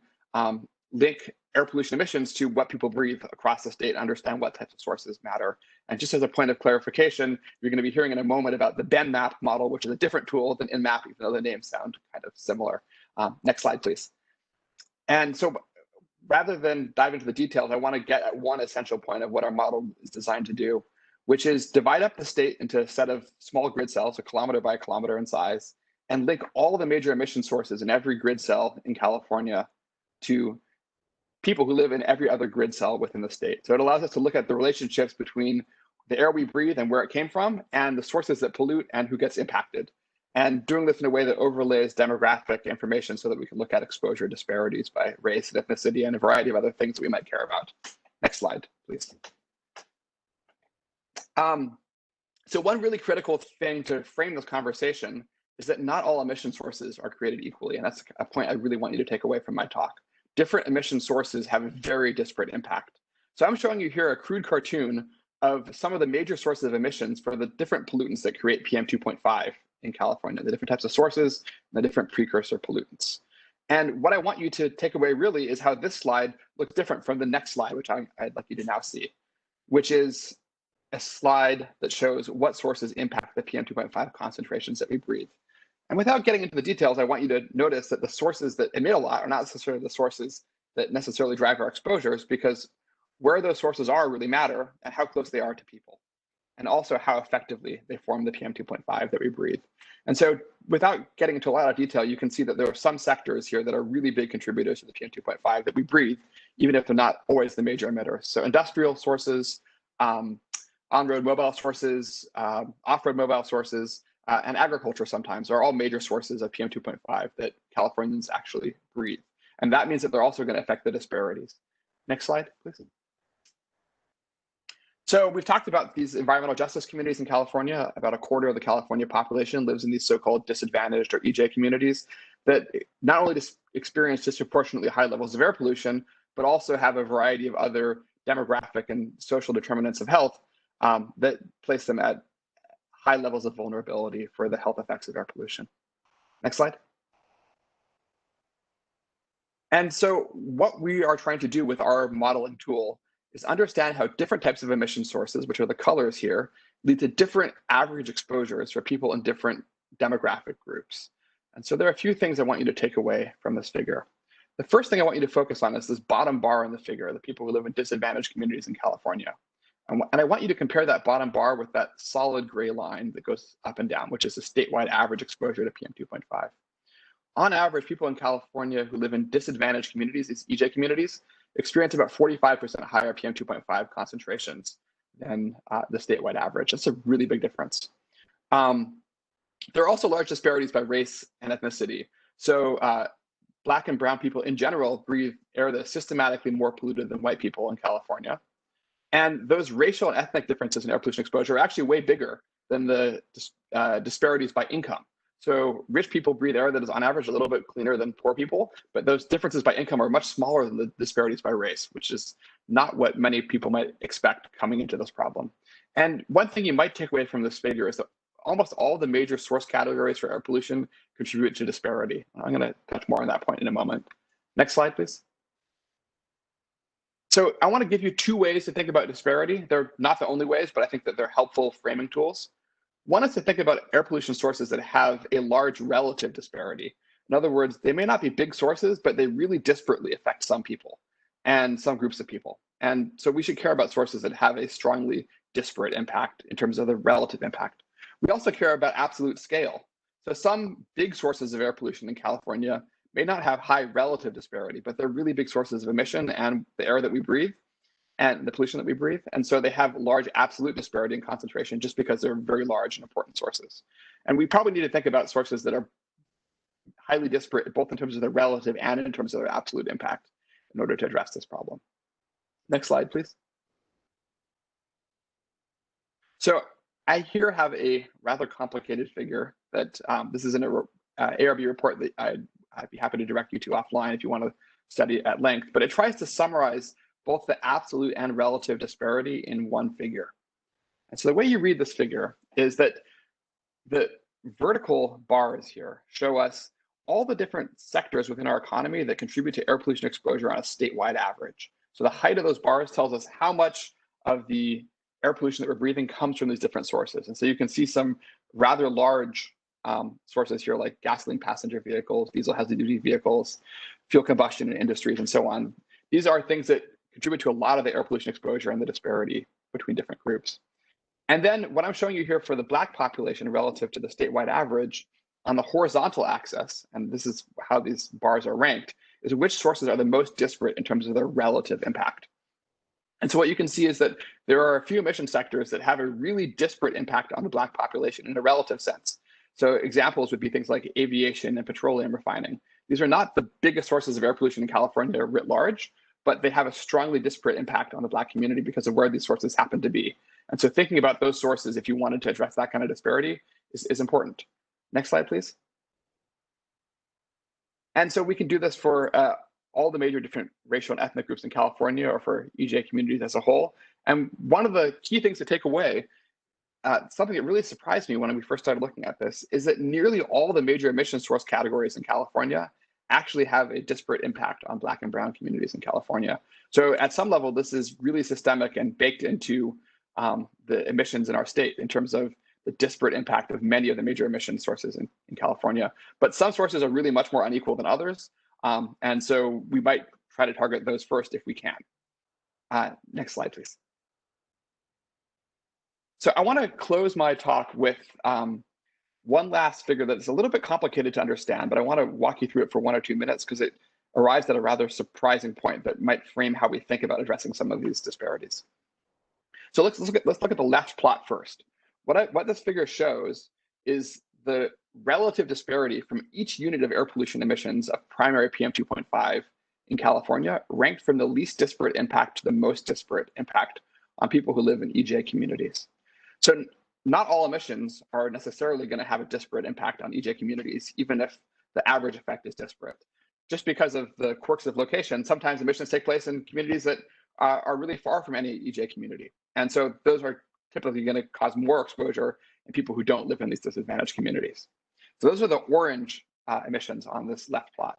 link air pollution emissions to what people breathe across the state and understand what types of sources matter. And just as a point of clarification, you're going to be hearing in a moment about the BenMAP model, which is a different tool than INMAP, even though the names sound kind of similar. Next slide, please. And so rather than dive into the details, I want to get at one essential point of what our model is designed to do, which is divide up the state into a set of small grid cells, a kilometer by a kilometer in size, and link all the major emission sources in every grid cell in California to people who live in every other grid cell within the state. So it allows us to look at the relationships between the air we breathe and where it came from, and the sources that pollute and who gets impacted. And doing this in a way that overlays demographic information so that we can look at exposure disparities by race and ethnicity and a variety of other things that we might care about. Next slide, please. So one really critical thing to frame this conversation is that not all emission sources are created equally. And that's a point I really want you to take away from my talk. Different emission sources have a very disparate impact. So I'm showing you here a crude cartoon of some of the major sources of emissions for the different pollutants that create PM 2.5 in California, the different types of sources, and the different precursor pollutants. And what I want you to take away really is how this slide looks different from the next slide, which I'd like you to now see, which is a slide that shows what sources impact the PM 2.5 concentrations that we breathe. And without getting into the details, I want you to notice that the sources that emit a lot are not necessarily the sources that necessarily drive our exposures, because where those sources are really matter and how close they are to people, and also how effectively they form the PM 2.5 that we breathe. And so without getting into a lot of detail, you can see that there are some sectors here that are really big contributors to the PM 2.5 that we breathe, even if they're not always the major emitters. So industrial sources, on-road mobile sources, off-road mobile sources, and agriculture sometimes are all major sources of PM 2.5 that Californians actually breathe. And that means that they're also going to affect the disparities. Next slide, please. So we've talked about these environmental justice communities in California. About a quarter of the California population lives in these so-called disadvantaged or EJ communities that not only experience disproportionately high levels of air pollution, but also have a variety of other demographic and social determinants of health that place them at high levels of vulnerability for the health effects of air pollution. Next slide. And so what we are trying to do with our modeling tool is understand how different types of emission sources, which are the colors here, lead to different average exposures for people in different demographic groups. And so there are a few things I want you to take away from this figure. The first thing I want you to focus on is this bottom bar in the figure, the people who live in disadvantaged communities in California. And I want you to compare that bottom bar with that solid gray line that goes up and down, which is the statewide average exposure to PM 2.5. On average, people in California who live in disadvantaged communities, these EJ communities, experience about 45% higher PM 2.5 concentrations than the statewide average. That's a really big difference. There are also large disparities by race and ethnicity. So Black and brown people in general breathe air that is systematically more polluted than white people in California. And those racial and ethnic differences in air pollution exposure are actually way bigger than the disparities by income. So rich people breathe air that is on average a little bit cleaner than poor people, but those differences by income are much smaller than the disparities by race, which is not what many people might expect coming into this problem. And one thing you might take away from this figure is that almost all the major source categories for air pollution contribute to disparity. I'm going to touch more on that point in a moment. Next slide, please. So I want to give you two ways to think about disparity. They're not the only ways, but I think that they're helpful framing tools. One is to think about air pollution sources that have a large relative disparity. In other words, they may not be big sources, but they really disparately affect some people and some groups of people. And so we should care about sources that have a strongly disparate impact in terms of the relative impact. We also care about absolute scale. So some big sources of air pollution in California may not have high relative disparity, but they're really big sources of emission and the air that we breathe and the pollution that we breathe. And so they have large absolute disparity in concentration just because they're very large and important sources. And we probably need to think about sources that are highly disparate, both in terms of their relative and in terms of their absolute impact in order to address this problem. Next slide, please. So I here have a rather complicated figure that this is in an ARB report that I'd be happy to direct you to offline if you want to study at length, but it tries to summarize both the absolute and relative disparity in one figure. And so the way you read this figure is that the vertical bars here show us all the different sectors within our economy that contribute to air pollution exposure on a statewide average. So the height of those bars tells us how much of the air pollution that we're breathing comes from these different sources. And so you can see some rather large sources here, like gasoline passenger vehicles, diesel heavy-duty vehicles, fuel combustion in industries, and so on. These are things that contribute to a lot of the air pollution exposure and the disparity between different groups. And then what I'm showing you here for the Black population relative to the statewide average on the horizontal axis, and this is how these bars are ranked, is which sources are the most disparate in terms of their relative impact. And so what you can see is that there are a few emission sectors that have a really disparate impact on the Black population in a relative sense. So examples would be things like aviation and petroleum refining. These are not the biggest sources of air pollution in California writ large, but they have a strongly disparate impact on the Black community because of where these sources happen to be. And so thinking about those sources, if you wanted to address that kind of disparity, is important. Next slide, please. And so we can do this for all the major different racial and ethnic groups in California or for EJ communities as a whole. And one of the key things to take away, something that really surprised me when we first started looking at this, is that nearly all the major emission source categories in California actually have a disparate impact on Black and brown communities in California. So at some level, this is really systemic and baked into the emissions in our state in terms of the disparate impact of many of the major emission sources in California. But some sources are really much more unequal than others. And so we might try to target those first if we can. Next slide, please. So I want to close my talk with one last figure that's a little bit complicated to understand, but I want to walk you through it for 1 or 2 minutes because it arrives at a rather surprising point that might frame how we think about addressing some of these disparities. So let's look at the left plot first. What this figure shows is the relative disparity from each unit of air pollution emissions of primary PM 2.5 in California, ranked from the least disparate impact to the most disparate impact on people who live in EJ communities. So not all emissions are necessarily going to have a disparate impact on EJ communities, even if the average effect is disparate. Just because of the quirks of location, sometimes emissions take place in communities that are really far from any EJ community. And so those are typically going to cause more exposure in people who don't live in these disadvantaged communities. So those are the orange emissions on this left plot.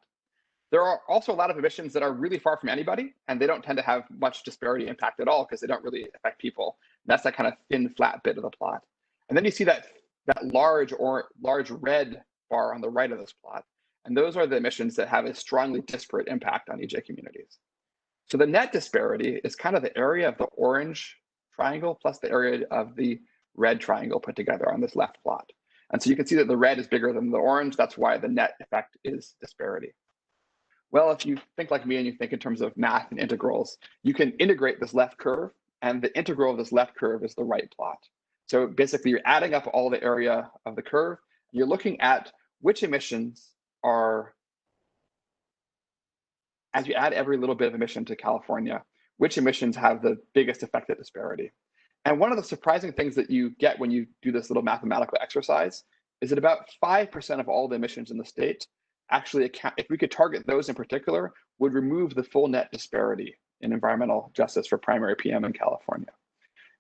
There are also a lot of emissions that are really far from anybody, and they don't tend to have much disparity impact at all because they don't really affect people. That's that kind of thin, flat bit of the plot. And then you see that large red bar on the right of this plot. And those are the emissions that have a strongly disparate impact on EJ communities. So the net disparity is kind of the area of the orange triangle plus the area of the red triangle put together on this left plot. And so you can see that the red is bigger than the orange. That's why the net effect is disparity. Well, if you think like me and you think in terms of math and integrals, you can integrate this left curve, and the integral of this left curve is the right plot. So basically, you're adding up all the area of the curve. You're looking at which emissions are, as you add every little bit of emission to California, which emissions have the biggest effect at disparity. And one of the surprising things that you get when you do this little mathematical exercise is that about 5% of all the emissions in the state actually account, if we could target those in particular, would remove the full net disparity in environmental justice for primary PM in California.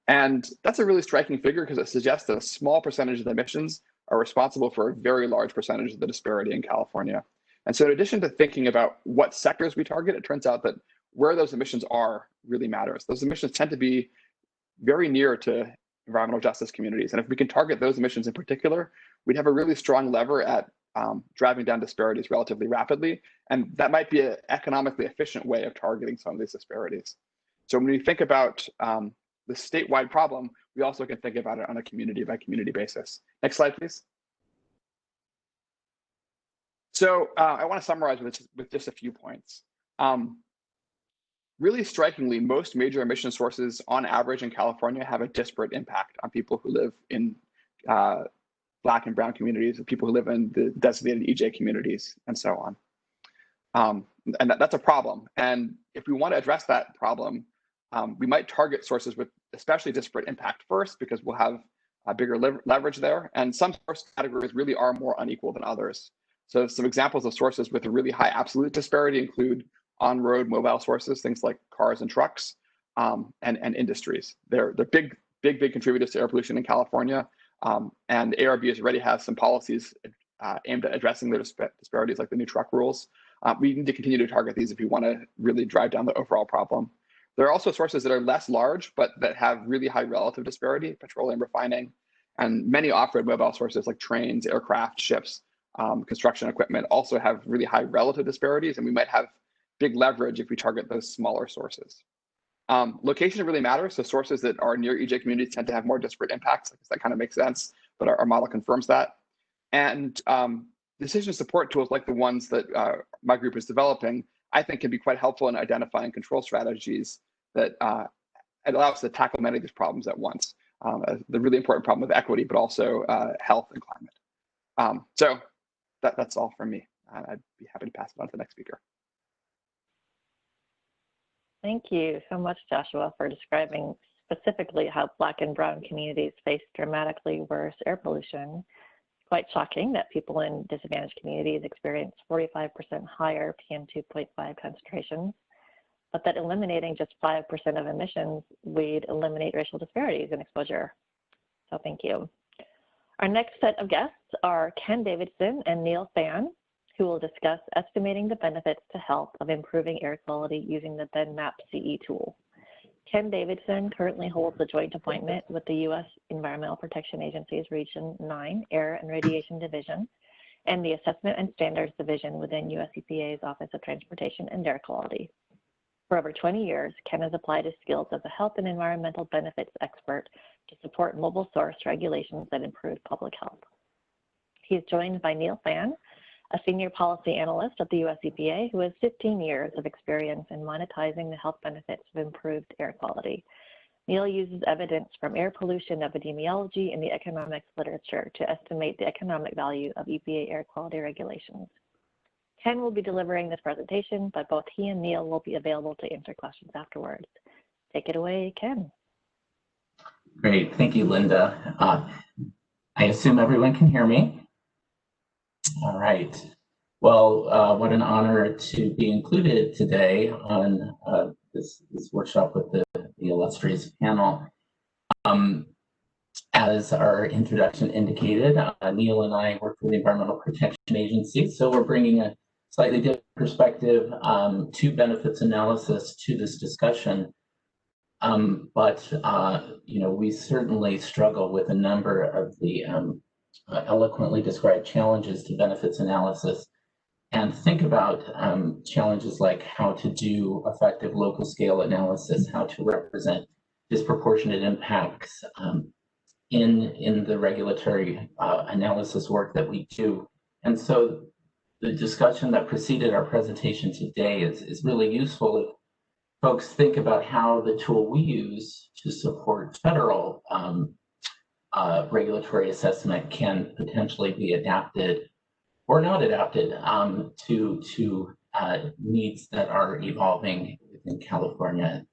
And that's a really striking figure because it suggests that a small percentage of the emissions are responsible for a very large percentage of the disparity in California. And so in addition to thinking about what sectors we target, it turns out that where those emissions are really matters. Those emissions tend to be very near to environmental justice communities. And if we can target those emissions in particular, we'd have a really strong lever at driving down disparities relatively rapidly. And that might be an economically efficient way of targeting some of these disparities. So when we think about the statewide problem, we also can think about it on a community by community basis. Next slide, please. So I want to summarize with just a few points. Really strikingly, most major emission sources on average in California have a disparate impact on people who live in Black and brown communities, and people who live in the designated EJ communities, and so on. And that's a problem. And if we want to address that problem, we might target sources with especially disparate impact first, because we'll have a bigger leverage there. And some source categories really are more unequal than others. So some examples of sources with a really high absolute disparity include on-road mobile sources, things like cars and trucks, and industries. They're big contributors to air pollution in California. And ARB already has some policies aimed at addressing their disparities, like the new truck rules. We need to continue to target these if we want to really drive down the overall problem. There are also sources that are less large, but that have really high relative disparity, petroleum refining, and many off-road mobile sources like trains, aircraft, ships, construction equipment also have really high relative disparities, and we might have big leverage if we target those smaller sources. Location really matters. So sources that are near EJ communities tend to have more disparate impacts. That kind of makes sense, but our model confirms that. And decision support tools like the ones that my group is developing, I think can be quite helpful in identifying control strategies that allow us to tackle many of these problems at once. The really important problem with equity, but also health and climate. So that's all from me. I'd be happy to pass it on to the next speaker. Thank you so much, Joshua, for describing specifically how Black and brown communities face dramatically worse air pollution. It's quite shocking that people in disadvantaged communities experience 45% higher PM2.5 concentrations, but that eliminating just 5% of emissions would eliminate racial disparities in exposure. So thank you. Our next set of guests are Ken Davidson and Neil Fan, who will discuss estimating the benefits to health of improving air quality using the BenMAP-CE tool. Ken Davidson currently holds a joint appointment with the U.S. Environmental Protection Agency's Region 9 Air and Radiation Division and the Assessment and Standards Division within US EPA's Office of Transportation and Air Quality. For over 20 years, Ken has applied his skills as a health and environmental benefits expert to support mobile source regulations that improve public health. He is joined by Neil Fan, a senior policy analyst at the US EPA who has 15 years of experience in monetizing the health benefits of improved air quality. Neil uses evidence from air pollution epidemiology and the economics literature to estimate the economic value of EPA air quality regulations. Ken will be delivering this presentation, but both he and Neil will be available to answer questions afterwards. Take it away, Ken. Great, thank you, Linda. I assume everyone can hear me. All right. Well, what an honor to be included today on this workshop with the illustrious panel. As our introduction indicated, Neil and I work for the Environmental Protection Agency, so we're bringing a slightly different perspective to benefits analysis to this discussion. But we certainly struggle with a number of the eloquently described challenges to benefits analysis, and think about challenges like how to do effective local scale analysis, how to represent disproportionate impacts in the regulatory analysis work that we do. And so the discussion that preceded our presentation today is really useful if folks think about how the tool we use to support federal regulatory assessment can potentially be adapted or not adapted to needs that are evolving within California,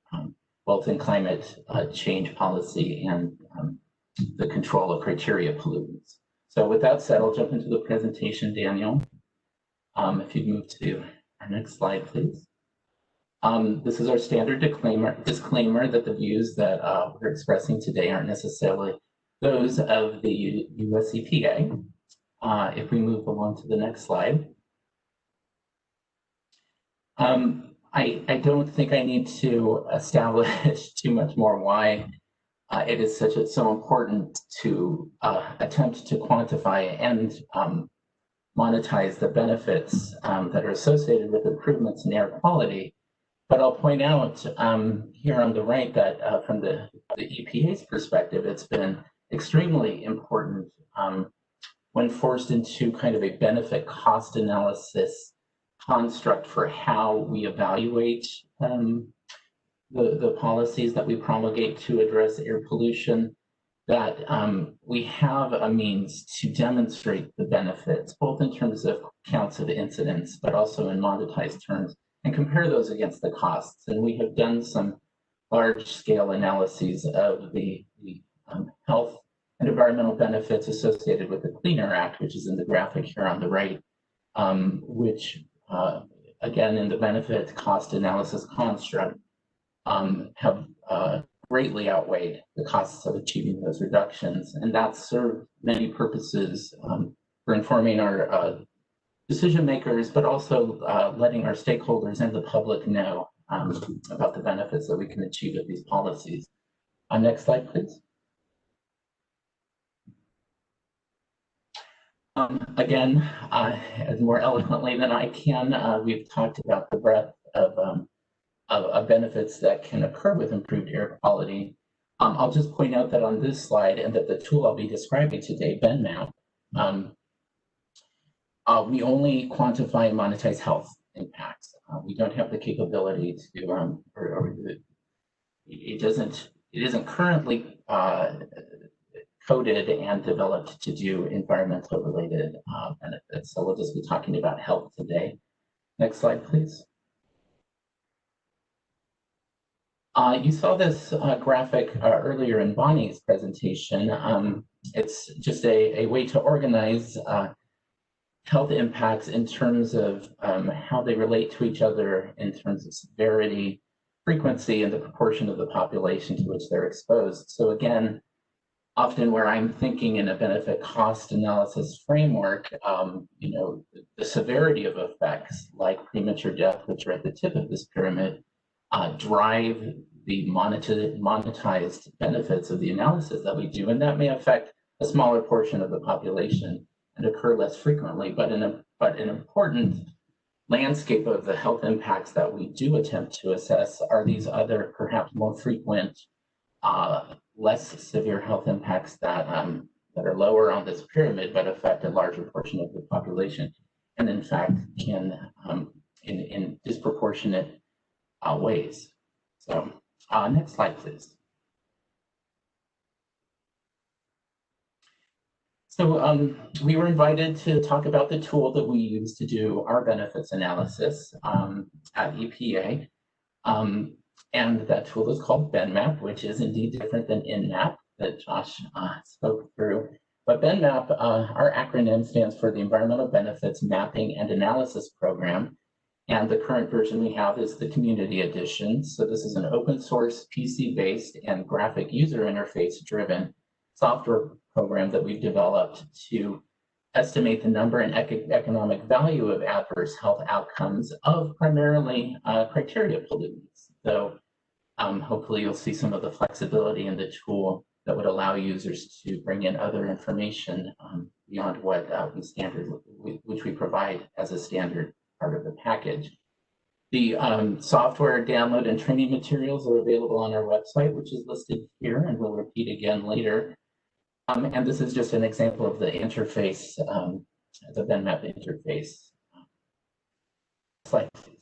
both in climate change policy and the control of criteria pollutants. So with that said, I'll jump into the presentation, Daniel. If you'd move to our next slide, please. This is our standard disclaimer that the views that we're expressing today aren't necessarily those of the US EPA. If we move along to the next slide. I don't think I need to establish too much more why it is so important to attempt to quantify and monetize the benefits that are associated with improvements in air quality. But I'll point out here on the right that from the EPA's perspective, it's been extremely important when forced into kind of a benefit cost analysis construct for how we evaluate the policies that we promulgate to address air pollution, that we have a means to demonstrate the benefits, both in terms of counts of incidents, but also in monetized terms, and compare those against the costs. And we have done some large-scale analyses of the health and environmental benefits associated with the Clean Air Act, which is in the graphic here on the right, which, again, in the benefit cost analysis construct, have greatly outweighed the costs of achieving those reductions. And that's served many purposes for informing our decision makers, but also letting our stakeholders and the public know about the benefits that we can achieve with these policies. Next slide, please. Again, as more eloquently than I can, we've talked about the breadth of benefits that can occur with improved air quality. I'll just point out that on this slide, and that the tool I'll be describing today, BenMAP, we only quantify and monetize health impacts. We don't have the capability to, it isn't currently coded and developed to do environmental related benefits. So we'll just be talking about health today. Next slide, please. You saw this graphic earlier in Bonnie's presentation. It's just a way to organize health impacts in terms of how they relate to each other in terms of severity, frequency, and the proportion of the population to which they're exposed. So again, often where I'm thinking in a benefit cost analysis framework, the severity of effects like premature death, which are at the tip of this pyramid, drive the monetized benefits of the analysis that we do, and that may affect a smaller portion of the population and occur less frequently, but an important landscape of the health impacts that we do attempt to assess are these other, perhaps more frequent, less severe health impacts that are lower on this pyramid, but affect a larger portion of the population, and in fact can in disproportionate ways. So next slide, please. So we were invited to talk about the tool that we use to do our benefits analysis at EPA. And that tool is called BenMAP, which is indeed different than INMAP that Josh spoke through. But BenMAP, our acronym stands for the Environmental Benefits Mapping and Analysis Program. And the current version we have is the Community Edition. So this is an open source, PC-based and graphic user interface driven software program that we've developed to estimate the number and economic value of adverse health outcomes of primarily criteria pollutants. So hopefully you'll see some of the flexibility in the tool that would allow users to bring in other information beyond what which we provide as a standard part of the package. The software download and training materials are available on our website, which is listed here, and we'll repeat again later. And this is just an example of the interface, the BenMAP interface. Slide, please.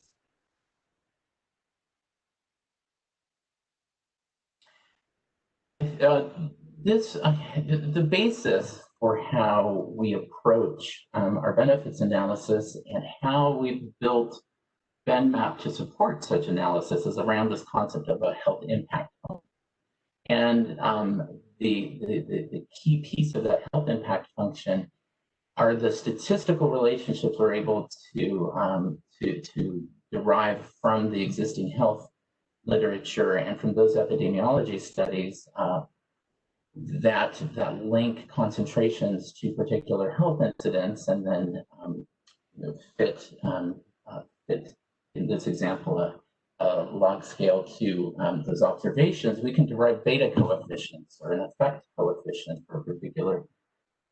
The basis for how we approach our benefits analysis and how we've built BenMAP to support such analysis is around this concept of a health impact. And the key piece of that health impact function are the statistical relationships we're able to derive from the existing health literature and from those epidemiology studies that link concentrations to particular health incidents, and then fit in this example a log scale to those observations. We can derive beta coefficients or an effect coefficient for particular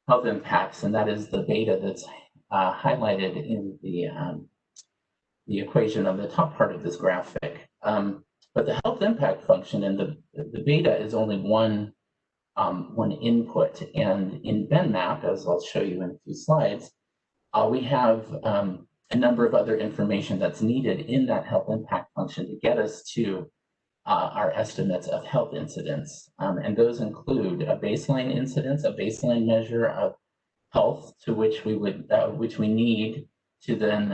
health impacts, and that is the beta that's highlighted in the equation on the top part of this graphic. But the health impact function and the beta is only one input. And in BenMAP, as I'll show you in a few slides, we have a number of other information that's needed in that health impact function to get us to our estimates of health incidence. And those include a baseline incidence, a baseline measure of health to which we need to then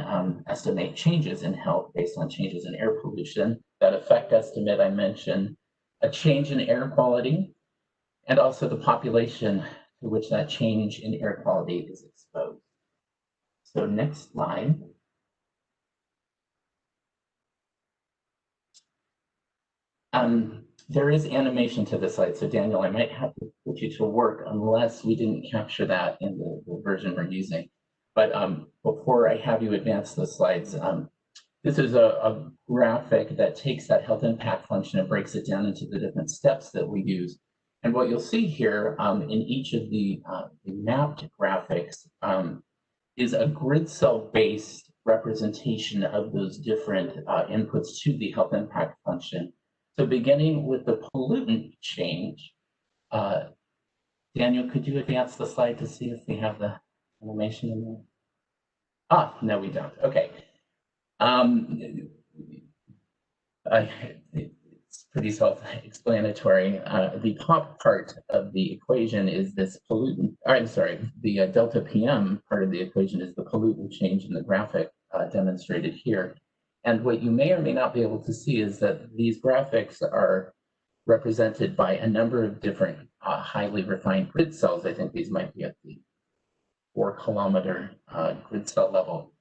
estimate changes in health based on changes in air pollution. That effect estimate I mentioned, a change in air quality, and also the population to which that change in air quality is exposed. So next slide. There is animation to this slide, so Daniel, I might have to put you to work unless we didn't capture that in the version we're using. But before I have you advance the slides, this is a graphic that takes that health impact function and breaks it down into the different steps that we use. And what you'll see here in each of the mapped graphics is a grid cell-based representation of those different inputs to the health impact function. So beginning with the pollutant change, Daniel, could you advance the slide to see if we have the animation in there? Ah, no, we don't. Okay. It's pretty self-explanatory. The top part of the equation is this pollutant, I'm sorry, the delta PM part of the equation is the pollutant change in the graphic demonstrated here. And what you may or may not be able to see is that these graphics are represented by a number of different highly refined grid cells. I think these might be at the 4-kilometer grid cell level.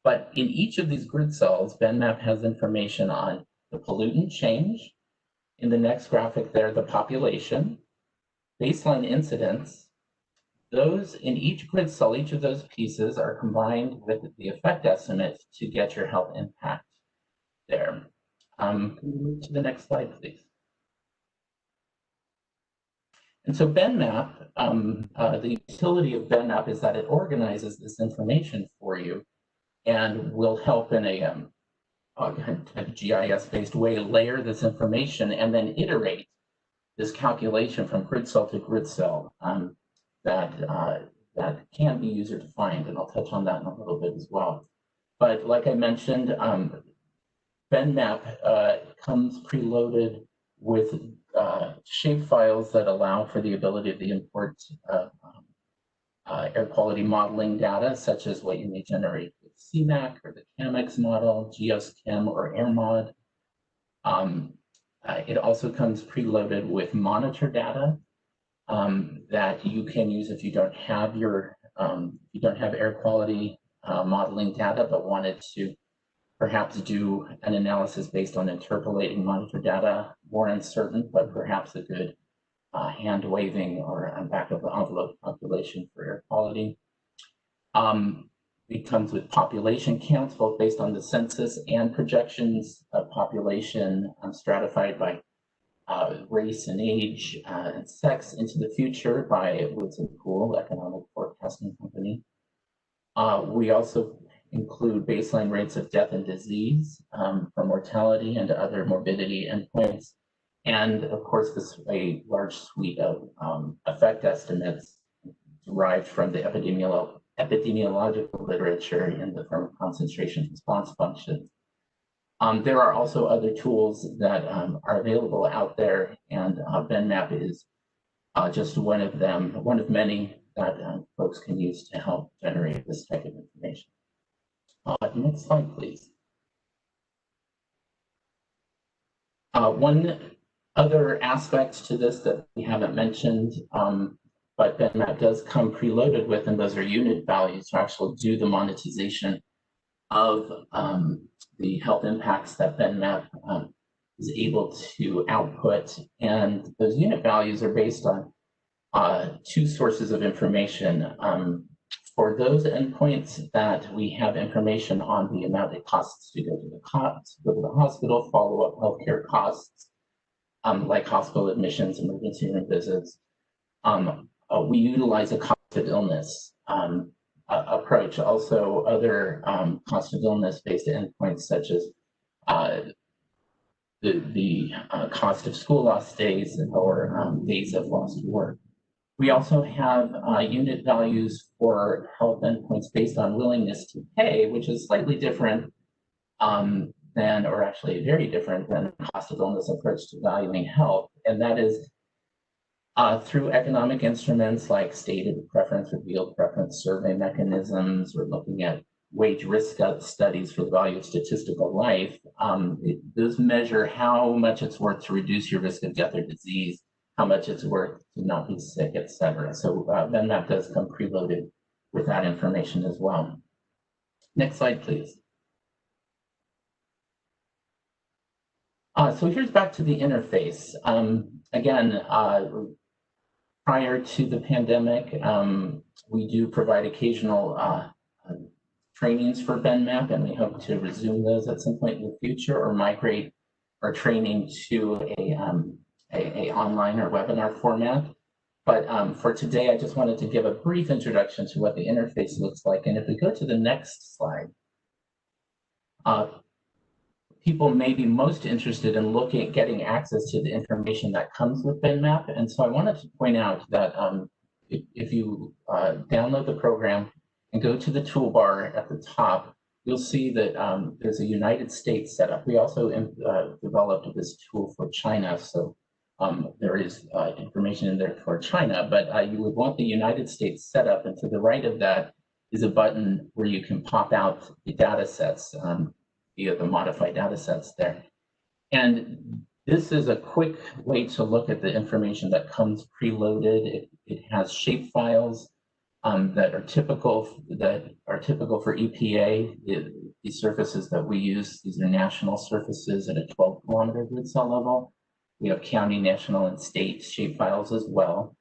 But in each of these grid cells, BenMAP has information on the pollutant change. In the next graphic there, the population, baseline incidence. Those in each grid cell, each of those pieces are combined with the effect estimate to get your health impact there. Can we move to the next slide, please? And so BenMAP, the utility of BenMAP is that it organizes this information for you and will help in a GIS-based way layer this information and then iterate this calculation from grid cell to grid cell that can be user defined, and I'll touch on that in a little bit as well. But like I mentioned, BenMAP comes preloaded with shapefiles that allow for the ability to import air quality modeling data, such as what you may generate with CMAC or the CAMX model, GeoSChem, or AirMod. It also comes preloaded with monitor data that you can use if you don't have air quality modeling data, but wanted to perhaps do an analysis based on interpolating monitor data, more uncertain, but perhaps a good hand waving or back of the envelope calculation for air quality. It comes with population counts, both based on the census and projections of population stratified by race and age and sex into the future by Woods and Poole Economic Forecasting Company. We also include baseline rates of death and disease for mortality and other morbidity endpoints. And of course, a large suite of effect estimates derived from the epidemiological literature in the form of concentration response functions. There are also other tools that are available out there, and BenMAP is just one of them, one of many that folks can use to help generate this type of information. Next slide, please. One other aspect to this that we haven't mentioned, but BenMAP does come preloaded with, and those are unit values to actually do the monetization of the health impacts that BenMAP is able to output. And those unit values are based on two sources of information. For those endpoints that we have information on the amount it costs to go to the hospital, follow-up healthcare costs, like hospital admissions, emergency room visits, we utilize a cost of illness approach. Also, other cost of illness-based endpoints such as the cost of school lost days or days of lost work. We also have unit values for health endpoints based on willingness to pay, which is slightly different than, or actually very different than the cost of illness approach to valuing health. And that is through economic instruments like stated preference, revealed preference survey mechanisms. We're looking at wage risk studies for the value of statistical life. Those measure how much it's worth to reduce your risk of death or disease, how much it's worth to not be sick, et cetera. So BenMAP does come preloaded with that information as well. Next slide, please. So here's back to the interface. Again, prior to the pandemic, we do provide occasional trainings for BenMAP, and we hope to resume those at some point in the future or migrate our training to a online or webinar format. But for today, I just wanted to give a brief introduction to what the interface looks like. And if we go to the next slide, people may be most interested in looking at getting access to the information that comes with BenMAP. And so I wanted to point out that if you download the program and go to the toolbar at the top, you'll see that there's a United States setup. We also developed this tool for China. So there is information in there for China, but you would want the United States setup. And to the right of that is a button where you can pop out the data sets via the modified data sets there. And this is a quick way to look at the information that comes preloaded. It has shape files that are typical for EPA. These surfaces that we use, these are national surfaces at a 12-kilometer grid cell level. We have county, national, and state shape files as well.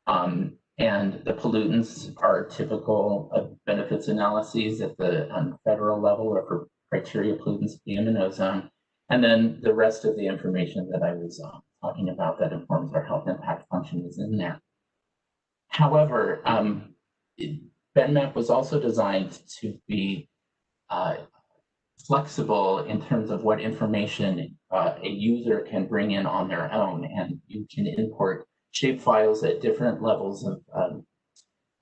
And the pollutants are typical of benefits analyses at the federal level or for criteria pollutants, PM and ozone. And then the rest of the information that I was talking about that informs our health impact function is in there. However, BenMAP was also designed to be flexible in terms of what information a user can bring in on their own, and you can import shape files at different levels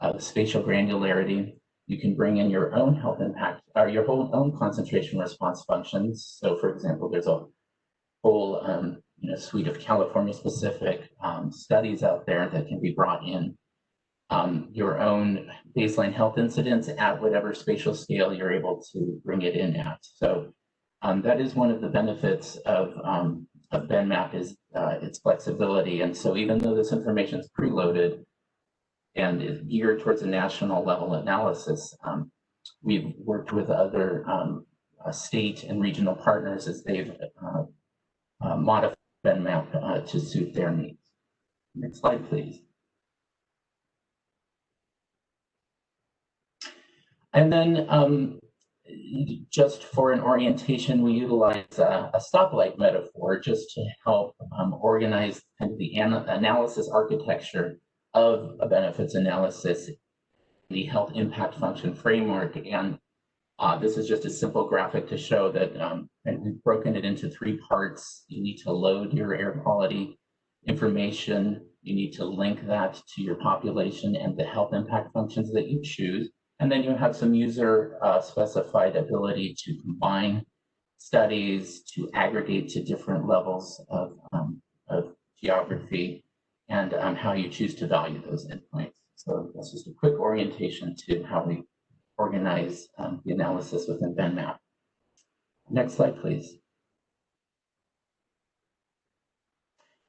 of spatial granularity. You can bring in your own health impact or your own concentration response functions. So, for example, there's a whole suite of California-specific studies out there that can be brought in. Your own baseline health incidence at whatever spatial scale you're able to bring it in at. So that is one of the benefits of BenMAP is its flexibility. And so even though this information is preloaded and is geared towards a national level analysis, we've worked with other state and regional partners as they've modified BenMAP to suit their needs. Next slide, please. And then just for an orientation, we utilize a stoplight metaphor just to help organize kind of the analysis architecture of a benefits analysis, the health impact function framework. And this is just a simple graphic to show that and we've broken it into 3 parts. You need to load your air quality information. You need to link that to your population and the health impact functions that you choose. And then you have some user specified ability to combine studies, to aggregate to different levels of geography, and how you choose to value those endpoints. So that's just a quick orientation to how we organize the analysis within BenMAP. Next slide, please.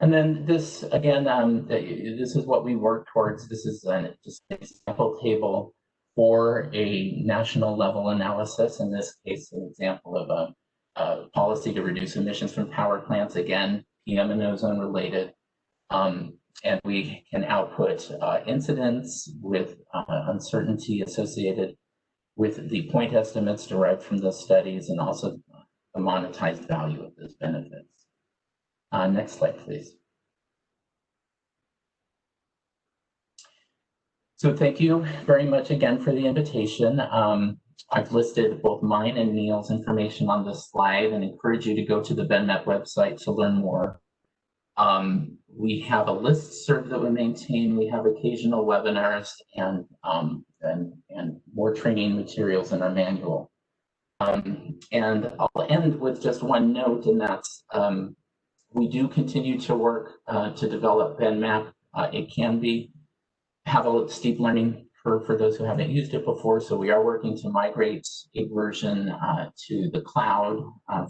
And then this, again, this is what we work towards. This is just an example table for a national level analysis. In this case, an example of a policy to reduce emissions from power plants, again, PM and ozone related. And we can output incidents with uncertainty associated with the point estimates derived from those studies, and also the monetized value of those benefits. Next slide, please. So thank you very much again for the invitation. I've listed both mine and Neil's information on this slide and encourage you to go to the BenMAP website to learn more. We have a listserv that we maintain. We have occasional webinars and more training materials in our manual. And I'll end with just one note, and that's we do continue to work to develop BenMAP. It can have a steep learning curve for those who haven't used it before, so we are working to migrate a version to the cloud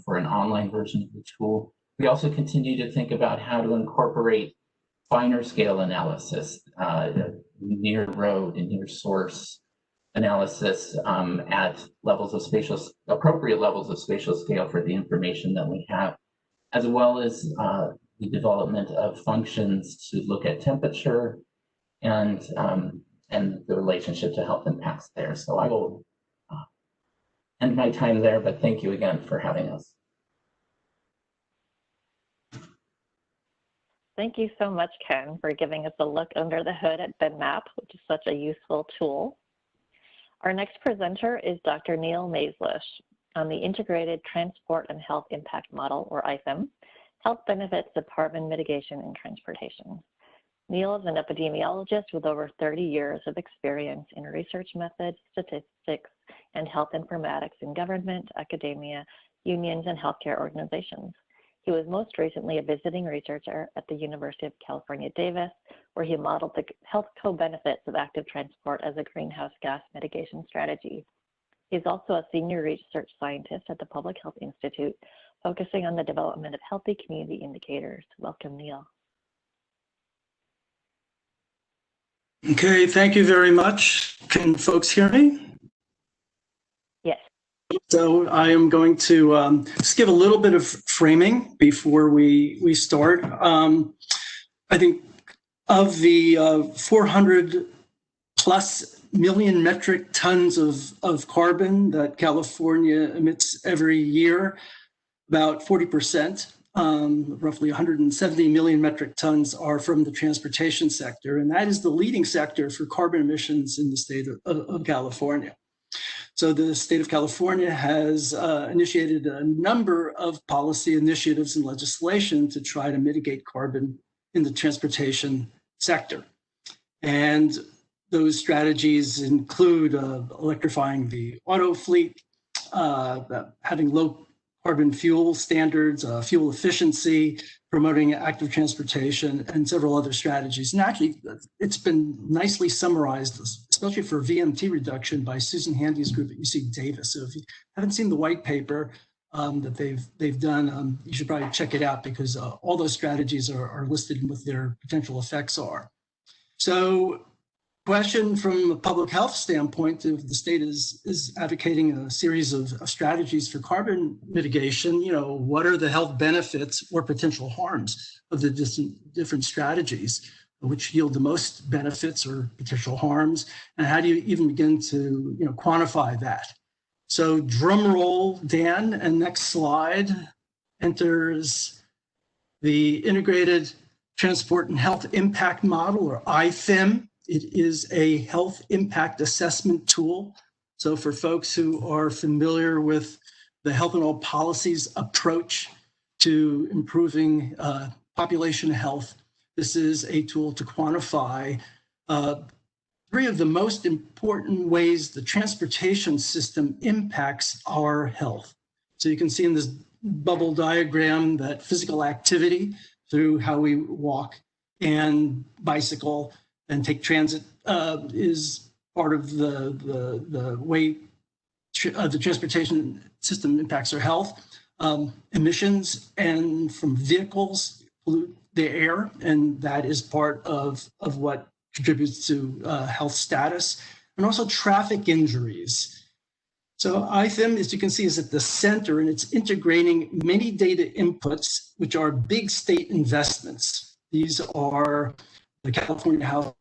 for an online version of the tool. We also continue to think about how to incorporate finer scale analysis, near road and near source analysis at levels of appropriate levels of spatial scale for the information that we have, as well as the development of functions to look at temperature and the relationship to health impacts there. So I will end my time there, but thank you again for having us. Thank you so much, Ken, for giving us a look under the hood at BenMAP, which is such a useful tool. Our next presenter is Dr. Neil Maislish on the Integrated Transport and Health Impact Model, or ITHM, Health Benefits of Carbon Mitigation in Transportation. Neil is an epidemiologist with over 30 years of experience in research methods, statistics, and health informatics in government, academia, unions, and healthcare organizations. He was most recently a visiting researcher at the University of California, Davis, where he modeled the health co-benefits of active transport as a greenhouse gas mitigation strategy. He's also a senior research scientist at the Public Health Institute, focusing on the development of healthy community indicators. Welcome, Neil. Okay, thank you very much. Can folks hear me? Yes. So I am going to just give a little bit of framing before we start. I think of the 400 plus million metric tons of carbon that California emits every year, about 40%, roughly 170 million metric tons, are from the transportation sector. And that is the leading sector for carbon emissions in the state of California. So the state of California has initiated a number of policy initiatives and legislation to try to mitigate carbon in the transportation sector. And those strategies include electrifying the auto fleet, having low carbon fuel standards, fuel efficiency, promoting active transportation, and several other strategies. And actually, it's been nicely summarized, especially for VMT reduction, by Susan Handy's group at UC Davis. So if you haven't seen the white paper that they've done, you should probably check it out, because all those strategies are listed and what their potential effects are. So, question from a public health standpoint, if the state is advocating a series of strategies for carbon mitigation, what are the health benefits or potential harms of the different strategies? which yield the most benefits or potential harms, and how do you even begin to quantify that? So drum roll, Dan, and next slide enters the Integrated Transport and Health Impact Model, or ITHIM. It is a health impact assessment tool. So for folks who are familiar with the health and all policies approach to improving population health, this is a tool to quantify three of the most important ways the transportation system impacts our health. So you can see in this bubble diagram that physical activity through how we walk and bicycle and take transit is part of the way the transportation system impacts our health. Emissions and from vehicles pollute the air, and that is part of what contributes to health status, and also traffic injuries. So ITHIM, as you can see, is at the center, and it's integrating many data inputs, which are big state investments. These are the California Health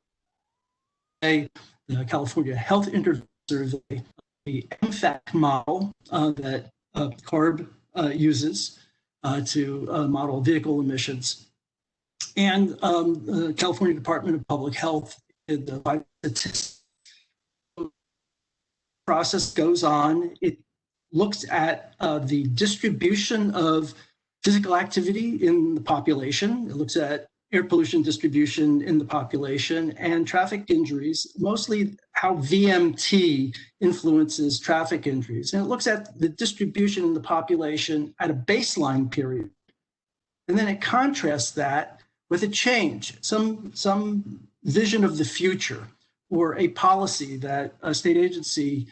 Intervention Survey, the MFAC model that CARB uses to model vehicle emissions, and the California Department of Public Health. The process goes on. It looks at the distribution of physical activity in the population. It looks at air pollution distribution in the population and traffic injuries, mostly how VMT influences traffic injuries. And it looks at the distribution in the population at a baseline period. And then it contrasts that with a change, some vision of the future or a policy that a state agency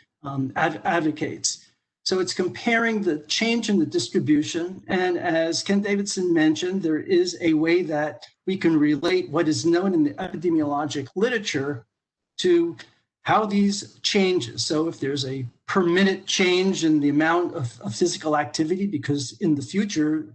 advocates. So it's comparing the change in the distribution. And as Ken Davidson mentioned, there is a way that we can relate what is known in the epidemiologic literature to how these changes. So if there's a per minute change in the amount of physical activity, because in the future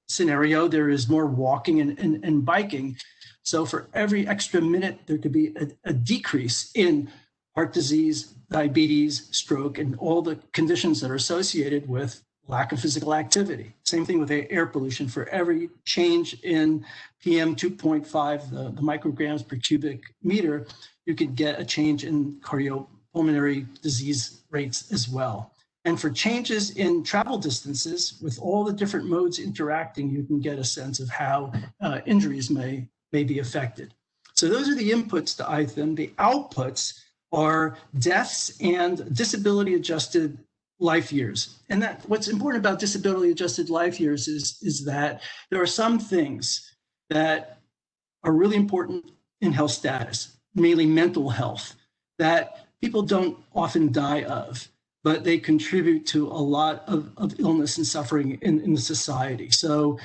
scenario, there is more walking and biking. So for every extra minute, there could be a decrease in heart disease, diabetes, stroke, and all the conditions that are associated with lack of physical activity. Same thing with air pollution. For every change in PM 2.5, the micrograms per cubic meter, you could get a change in cardiopulmonary disease rates as well. And for changes in travel distances, with all the different modes interacting, you can get a sense of how injuries may be affected. So those are the inputs to ITHIM. The outputs are deaths and disability-adjusted life years. And that what's important about disability-adjusted life years is that there are some things that are really important in health status, mainly mental health, that people don't often die of, but they contribute to a lot of illness and suffering in the society. So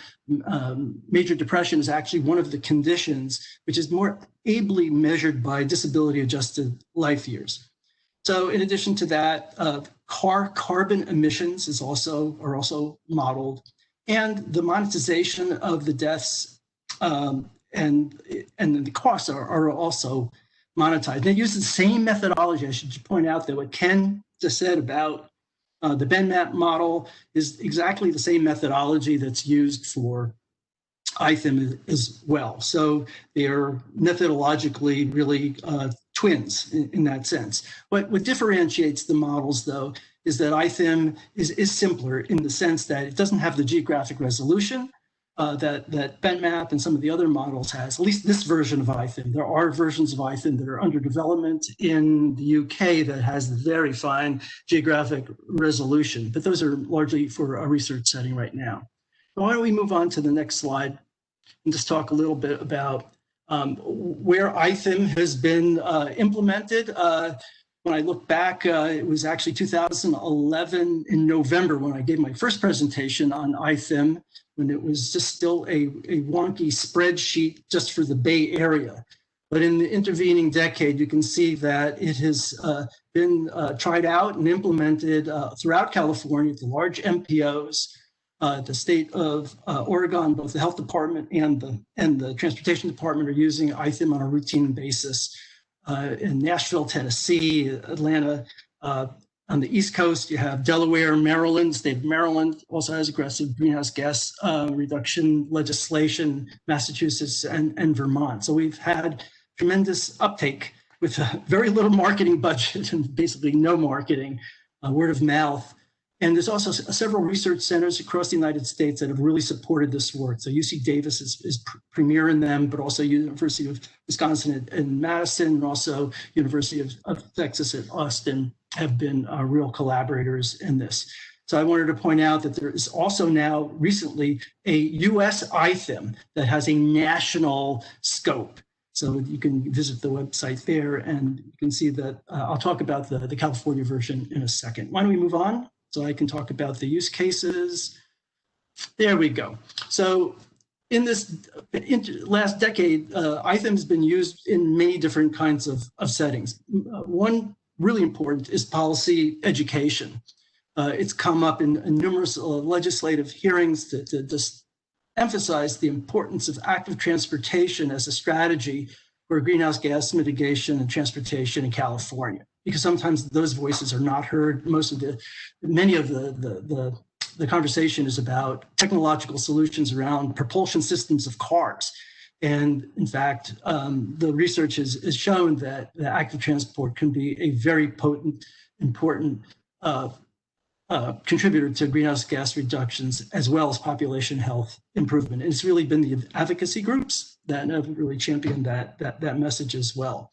major depression is actually one of the conditions which is more ably measured by disability-adjusted life years. So in addition to that, carbon emissions are also modeled, and the monetization of the deaths and the costs are also monetized. They use the same methodology. I should point out that what Ken just said about the BenMAP model is exactly the same methodology that's used for ITHIM as well. So they are methodologically really twins in that sense. What differentiates the models, though, is that ITHIM is simpler in the sense that it doesn't have the geographic resolution that BenMAP and some of the other models has, at least this version of ITHIM. There are versions of ITHIM that are under development in the UK that has very fine geographic resolution, but those are largely for a research setting right now. So why don't we move on to the next slide and just talk a little bit about where ITHIM has been implemented. When I look back, it was actually 2011 in November when I gave my first presentation on ITHIM, when it was just still a wonky spreadsheet just for the Bay Area. But in the intervening decade, you can see that it has been tried out and implemented throughout California, the large MPOs, The state of Oregon, both the health department and the transportation department are using ITHM on a routine basis. In Nashville, Tennessee, Atlanta, on the East Coast, you have Delaware, Maryland. State of Maryland also has aggressive greenhouse gas reduction legislation, Massachusetts and Vermont. So we've had tremendous uptake with very little marketing budget and basically no marketing, word of mouth. And there's also several research centers across the United States that have really supported this work. So UC Davis is premier in them, but also University of Wisconsin in Madison, and also University of Texas at Austin have been real collaborators in this. So I wanted to point out that there is also now recently a US ITHM that has a national scope. So you can visit the website there and you can see that I'll talk about the California version in a second. Why don't we move on? So I can talk about the use cases. There we go. So in this last decade, ITHM has been used in many different kinds of settings. One really important is policy education. It's come up in numerous legislative hearings to just emphasize the importance of active transportation as a strategy for greenhouse gas mitigation and transportation in California, because sometimes those voices are not heard. Many of the conversation is about technological solutions around propulsion systems of cars. And in fact, the research has shown that the active transport can be a very potent, important contributor to greenhouse gas reductions, as well as population health improvement. And it's really been the advocacy groups that have really championed that message as well.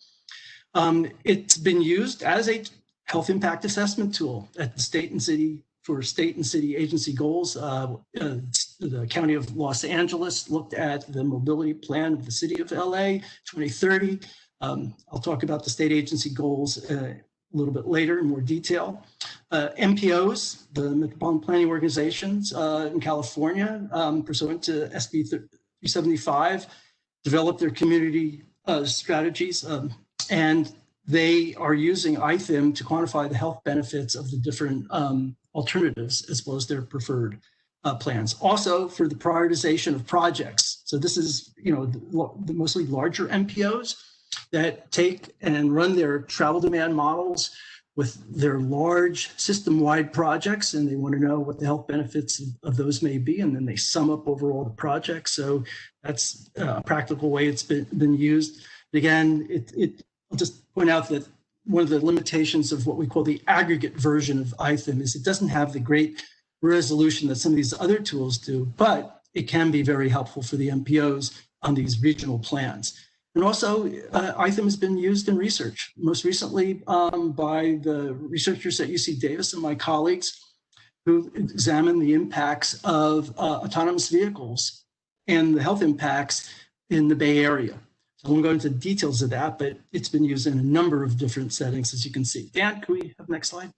It's been used as a health impact assessment tool at the state and city agency goals. The County of Los Angeles looked at the mobility plan of the city of LA 2030. I'll talk about the state agency goals a little bit later in more detail. MPOs, the Metropolitan Planning Organizations in California, pursuant to SB 375, developed their community strategies, and they are using ITHM to quantify the health benefits of the different alternatives as well as their preferred plans. Also for the prioritization of projects. So this is, the mostly larger MPOs that take and run their travel demand models with their large system-wide projects, and they want to know what the health benefits of those may be, and then they sum up over all the projects. So that's a practical way it's been used. Again, I'll just point out that one of the limitations of what we call the aggregate version of ITHM is it doesn't have the great resolution that some of these other tools do, but it can be very helpful for the MPOs on these regional plans. And also, ITHM has been used in research, most recently by the researchers at UC Davis and my colleagues who examined the impacts of autonomous vehicles and the health impacts in the Bay Area. So I won't go into details of that, but it's been used in a number of different settings, as you can see. Dan, can we have the next slide?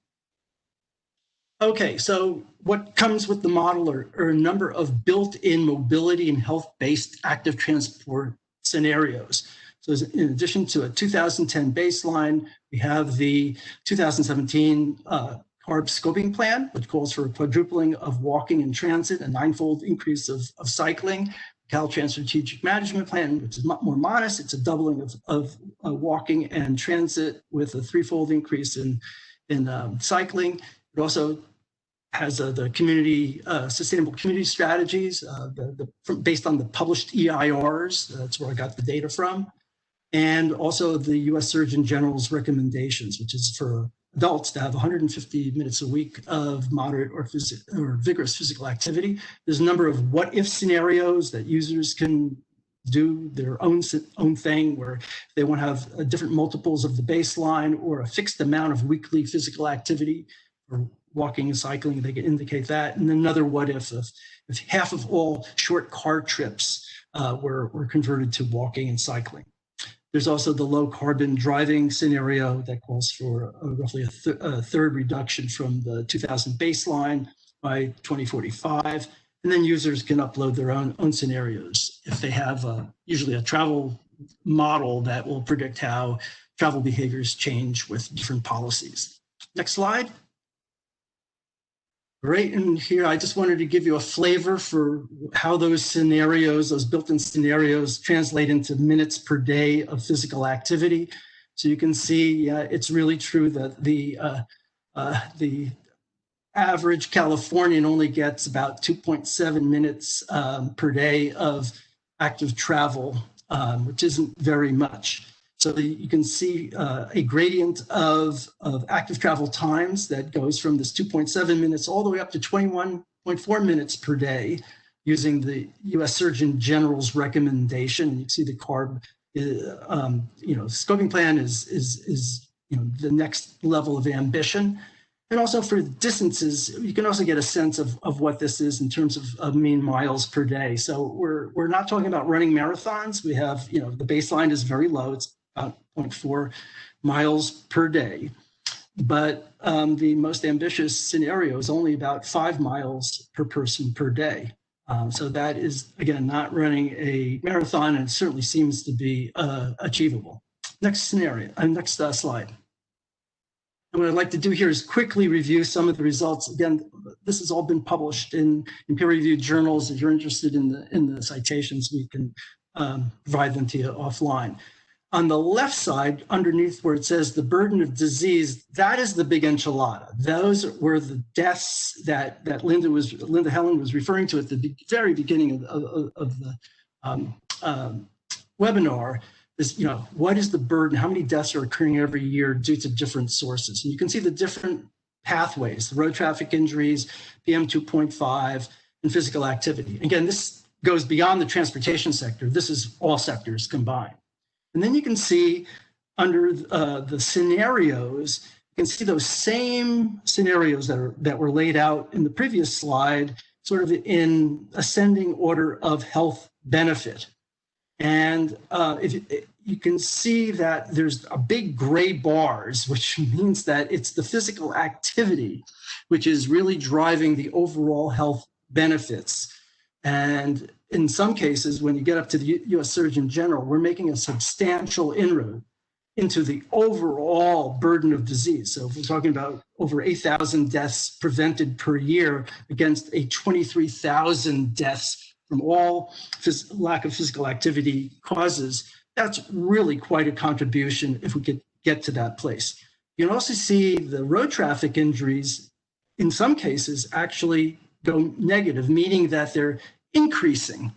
Okay, so what comes with the model are a number of built-in mobility and health-based active transport scenarios. So in addition to a 2010 baseline, we have the 2017 CARB scoping plan, which calls for a quadrupling of walking and transit, a 9-fold increase of cycling. Caltrans Strategic Management Plan, which is more modest. It's a doubling of walking and transit with a 3-fold increase in cycling. It also has the community sustainable community strategies based on the published EIRs. That's where I got the data from. And also the US Surgeon General's recommendations, which is for adults to have 150 minutes a week of moderate or vigorous physical activity. There's a number of what-if scenarios that users can do their own thing, where they want to have different multiples of the baseline or a fixed amount of weekly physical activity, or walking and cycling, they can indicate that. And another what-if if half of all short car trips were converted to walking and cycling. There's also the low carbon driving scenario that calls for roughly a third reduction from the 2000 baseline by 2045. And then users can upload their own scenarios if they have usually a travel model that will predict how travel behaviors change with different policies. Next slide. Right in here, I just wanted to give you a flavor for how those scenarios, those built-in scenarios, translate into minutes per day of physical activity. So you can see it's really true that the average Californian only gets about 2.7 minutes per day of active travel, which isn't very much. So you can see a gradient of active travel times that goes from this 2.7 minutes all the way up to 21.4 minutes per day using the US Surgeon General's recommendation. You see the CARB, scoping plan is the next level of ambition. And also for distances, you can also get a sense of what this is in terms of mean miles per day. So we're not talking about running marathons. We have, the baseline is very low. It's about 0.4 miles per day. But the most ambitious scenario is only about 5 miles per person per day. So that is, again, not running a marathon, and it certainly seems to be achievable. Next scenario, next slide. And what I'd like to do here is quickly review some of the results. Again, this has all been published in peer-reviewed journals. If you're interested in the citations, we can provide them to you offline. On the left side, underneath where it says the burden of disease, that is the big enchilada. Those were the deaths that Linda Helen was referring to at the very beginning of the webinar. Is, what is the burden? How many deaths are occurring every year due to different sources? And you can see the different pathways, the road traffic injuries, PM 2.5, and physical activity. Again, this goes beyond the transportation sector. This is all sectors combined. And then you can see under the scenarios, you can see those same scenarios that were laid out in the previous slide, sort of in ascending order of health benefit. And you can see that there's a big gray bars, which means that it's the physical activity which is really driving the overall health benefits. And in some cases, when you get up to the US Surgeon General, we're making a substantial inroad into the overall burden of disease. So if we're talking about over 8,000 deaths prevented per year against a 23,000 deaths from all lack of physical activity causes, that's really quite a contribution if we could get to that place. You can also see the road traffic injuries, in some cases, actually go negative, meaning that they're increasing.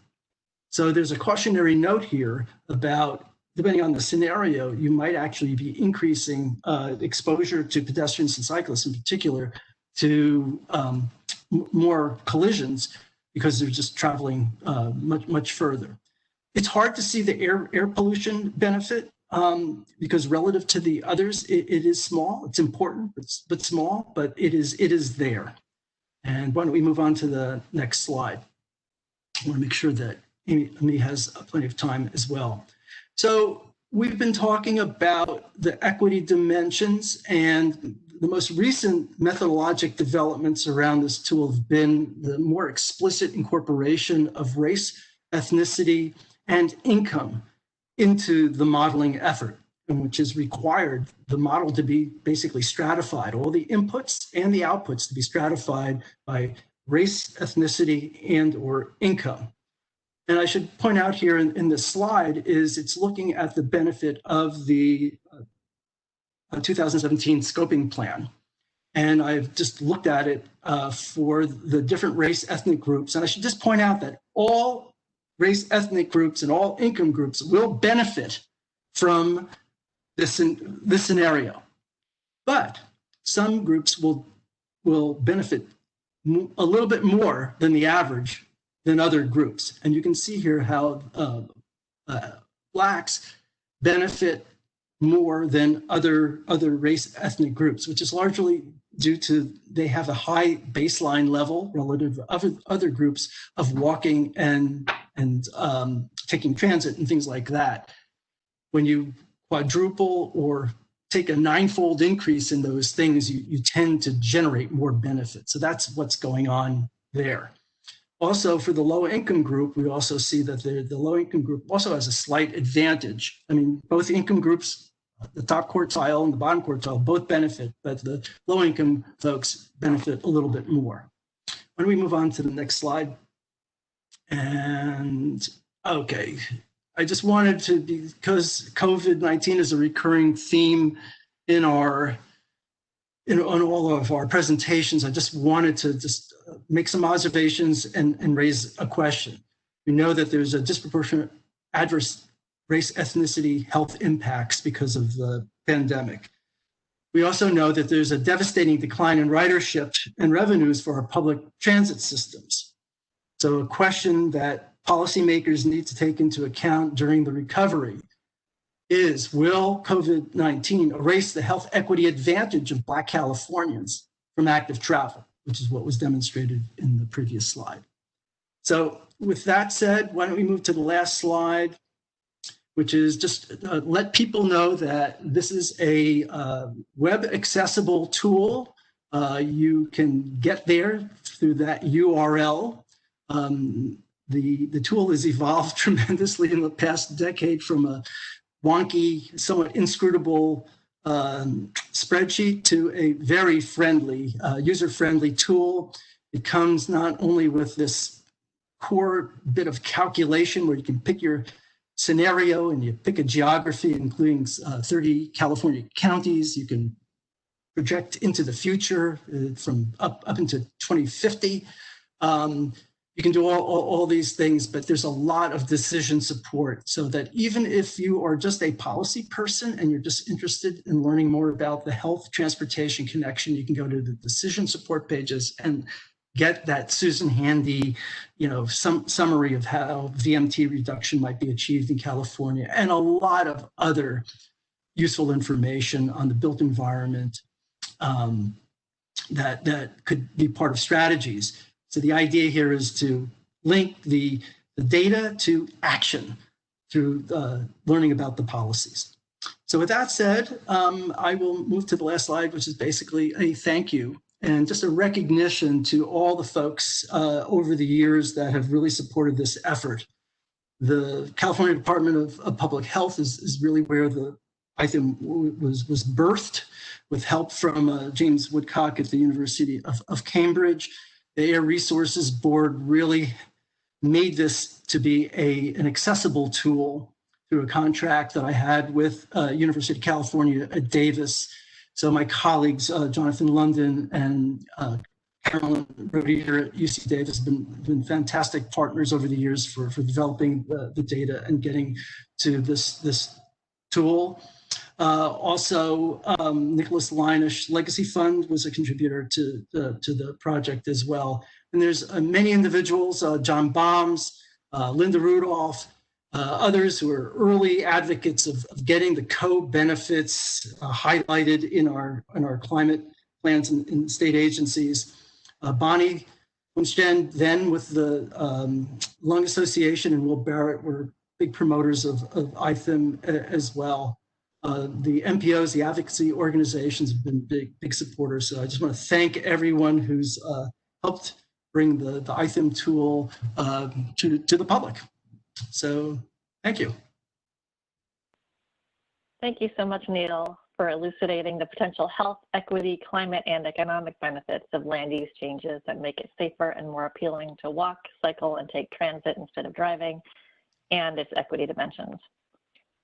So there's a cautionary note here about, depending on the scenario, you might actually be increasing exposure to pedestrians and cyclists in particular to more collisions because they're just traveling much further. It's hard to see the air pollution benefit because relative to the others, it is small. It's important, but small, but it is there. And why don't we move on to the next slide? I want to make sure that Amy has plenty of time as well. So we've been talking about the equity dimensions, and the most recent methodologic developments around this tool have been the more explicit incorporation of race, ethnicity, and income into the modeling effort, which has required the model to be basically stratified, all the inputs and the outputs to be stratified by race, ethnicity, and or income. And I should point out here in this slide is it's looking at the benefit of the 2017 scoping plan. And I've just looked at it for the different race ethnic groups. And I should just point out that all race ethnic groups and all income groups will benefit from this scenario. But some groups will benefit a little bit more than the average than other groups. And you can see here how Blacks benefit more than other race ethnic groups, which is largely due to they have a high baseline level relative to other groups of walking and taking transit and things like that. When you quadruple or take a 9-fold increase in those things, you tend to generate more benefit. So that's what's going on there. Also, for the low income group, we also see that the low income group also has a slight advantage. I mean, both income groups, the top quartile and the bottom quartile, both benefit, but the low income folks benefit a little bit more. don't we move on to the next slide? And okay, I just wanted to, because COVID-19 is a recurring theme in on all of our presentations, I just wanted to make some observations and raise a question. We know that there's a disproportionate adverse race, ethnicity, health impacts because of the pandemic. We also know that there's a devastating decline in ridership and revenues for our public transit systems. So a question that policymakers need to take into account during the recovery is, will COVID-19 erase the health equity advantage of Black Californians from active travel, which is what was demonstrated in the previous slide. So with that said, why don't we move to the last slide, which is just let people know that this is a web accessible tool. You can get there through that URL. The tool has evolved tremendously in the past decade from a wonky, somewhat inscrutable spreadsheet to a very friendly, user-friendly tool. It comes not only with this core bit of calculation where you can pick your scenario and you pick a geography, including 30 California counties. You can project into the future from up into 2050. You can do all these things, but there's a lot of decision support so that even if you are just a policy person and you're just interested in learning more about the health transportation connection, you can go to the decision support pages and get that Susan Handy, summary of how VMT reduction might be achieved in California, and a lot of other useful information on the built environment that could be part of strategies. So the idea here is to link the data to action through learning about the policies. So with that said, I will move to the last slide, which is basically a thank you and just a recognition to all the folks over the years that have really supported this effort. The California Department of Public Health is really where the ITHM was birthed, with help from James Woodcock at the University of Cambridge. The Air Resources Board really made this to be an accessible tool through a contract that I had with University of California at Davis. So my colleagues, Jonathan London and Carolyn Rodier at UC Davis have been fantastic partners over the years for developing the data and getting to this tool. Also, Nicholas Leinish Legacy Fund was a contributor to the project as well. And there's many individuals, John Bombs, Linda Rudolph, others who are early advocates of getting the co-benefits highlighted in our climate plans in state agencies. Bonnie Holmsten, then with the Lung Association, and Will Barrett were big promoters of ITHM as well. The MPOs, the advocacy organizations, have been big supporters. So I just want to thank everyone who's helped bring the ITHM tool to the public. So thank you. Thank you so much, Neil, for elucidating the potential health, equity, climate, and economic benefits of land use changes that make it safer and more appealing to walk, cycle, and take transit instead of driving, and its equity dimensions.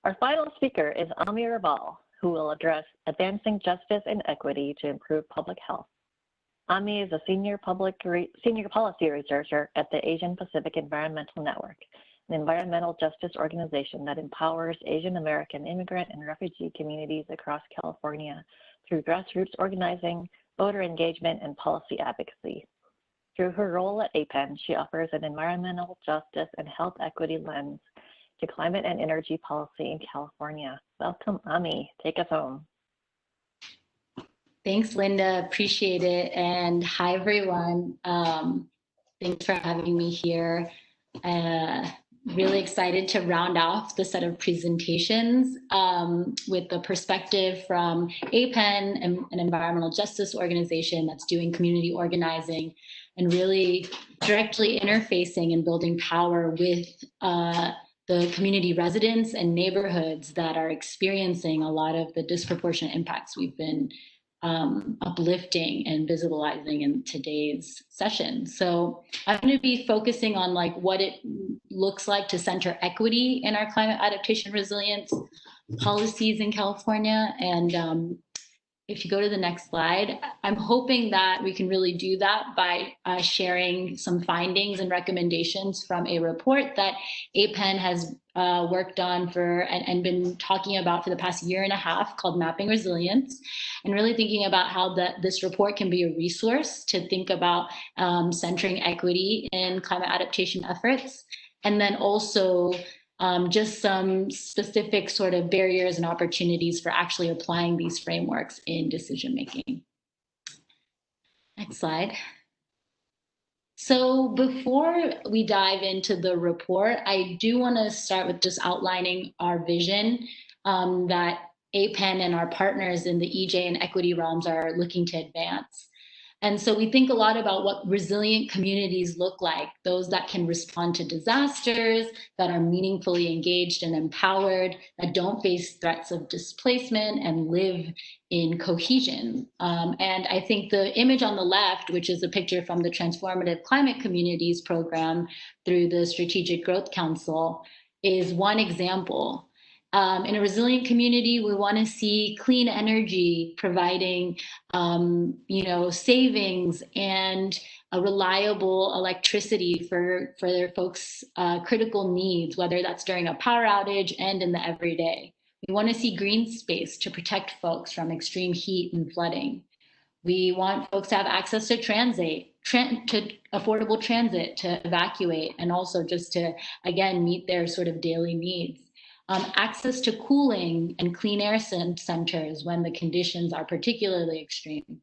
Our final speaker is Ami Raval, who will address advancing justice and equity to improve public health. Ami is a senior policy researcher at the Asian Pacific Environmental Network, an environmental justice organization that empowers Asian American immigrant and refugee communities across California through grassroots organizing, voter engagement, and policy advocacy. Through her role at APEN, she offers an environmental justice and health equity lens to climate and energy policy in California. Welcome, Ami. Take us home. Thanks, Linda. Appreciate it. And hi, everyone. Thanks for having me here. Really excited to round off the set of presentations with the perspective from APEN, an environmental justice organization that's doing community organizing and really directly interfacing and building power with the community residents and neighborhoods that are experiencing a lot of the disproportionate impacts we've been uplifting and visualizing in today's session. So I'm going to be focusing on like what it looks like to center equity in our climate adaptation resilience policies in California. And if you go to the next slide, I'm hoping that we can really do that by sharing some findings and recommendations from a report that APEN has worked on and been talking about for the past year and a half, called Mapping Resilience, and really thinking about how this report can be a resource to think about centering equity in climate adaptation efforts. And then also just some specific sort of barriers and opportunities for actually applying these frameworks in decision making. Next slide. So before we dive into the report, I do want to start with just outlining our vision that APEN and our partners in the EJ and equity realms are looking to advance. And so we think a lot about what resilient communities look like, those that can respond to disasters, that are meaningfully engaged and empowered, that don't face threats of displacement and live in cohesion. And I think the image on the left, which is a picture from the Transformative Climate Communities program through the Strategic Growth Council, is one example. In a resilient community, we want to see clean energy providing, savings and a reliable electricity for their folks' critical needs, whether that's during a power outage and in the everyday. We want to see green space to protect folks from extreme heat and flooding. We want folks to have access to to affordable transit, to evacuate, and also just to, again, meet their sort of daily needs. Access to cooling and clean air centers when the conditions are particularly extreme.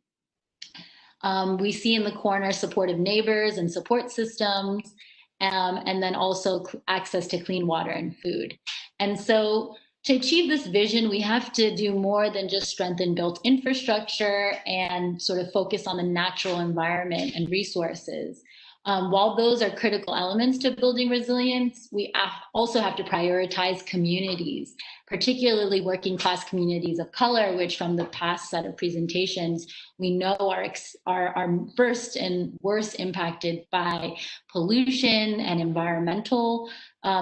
We see in the corner supportive neighbors and support systems, and then also access to clean water and food. And so to achieve this vision, we have to do more than just strengthen built infrastructure and sort of focus on the natural environment and resources. While those are critical elements to building resilience, we also have to prioritize communities, particularly working class communities of color, which from the past set of presentations, we know are first and worst impacted by pollution and environmental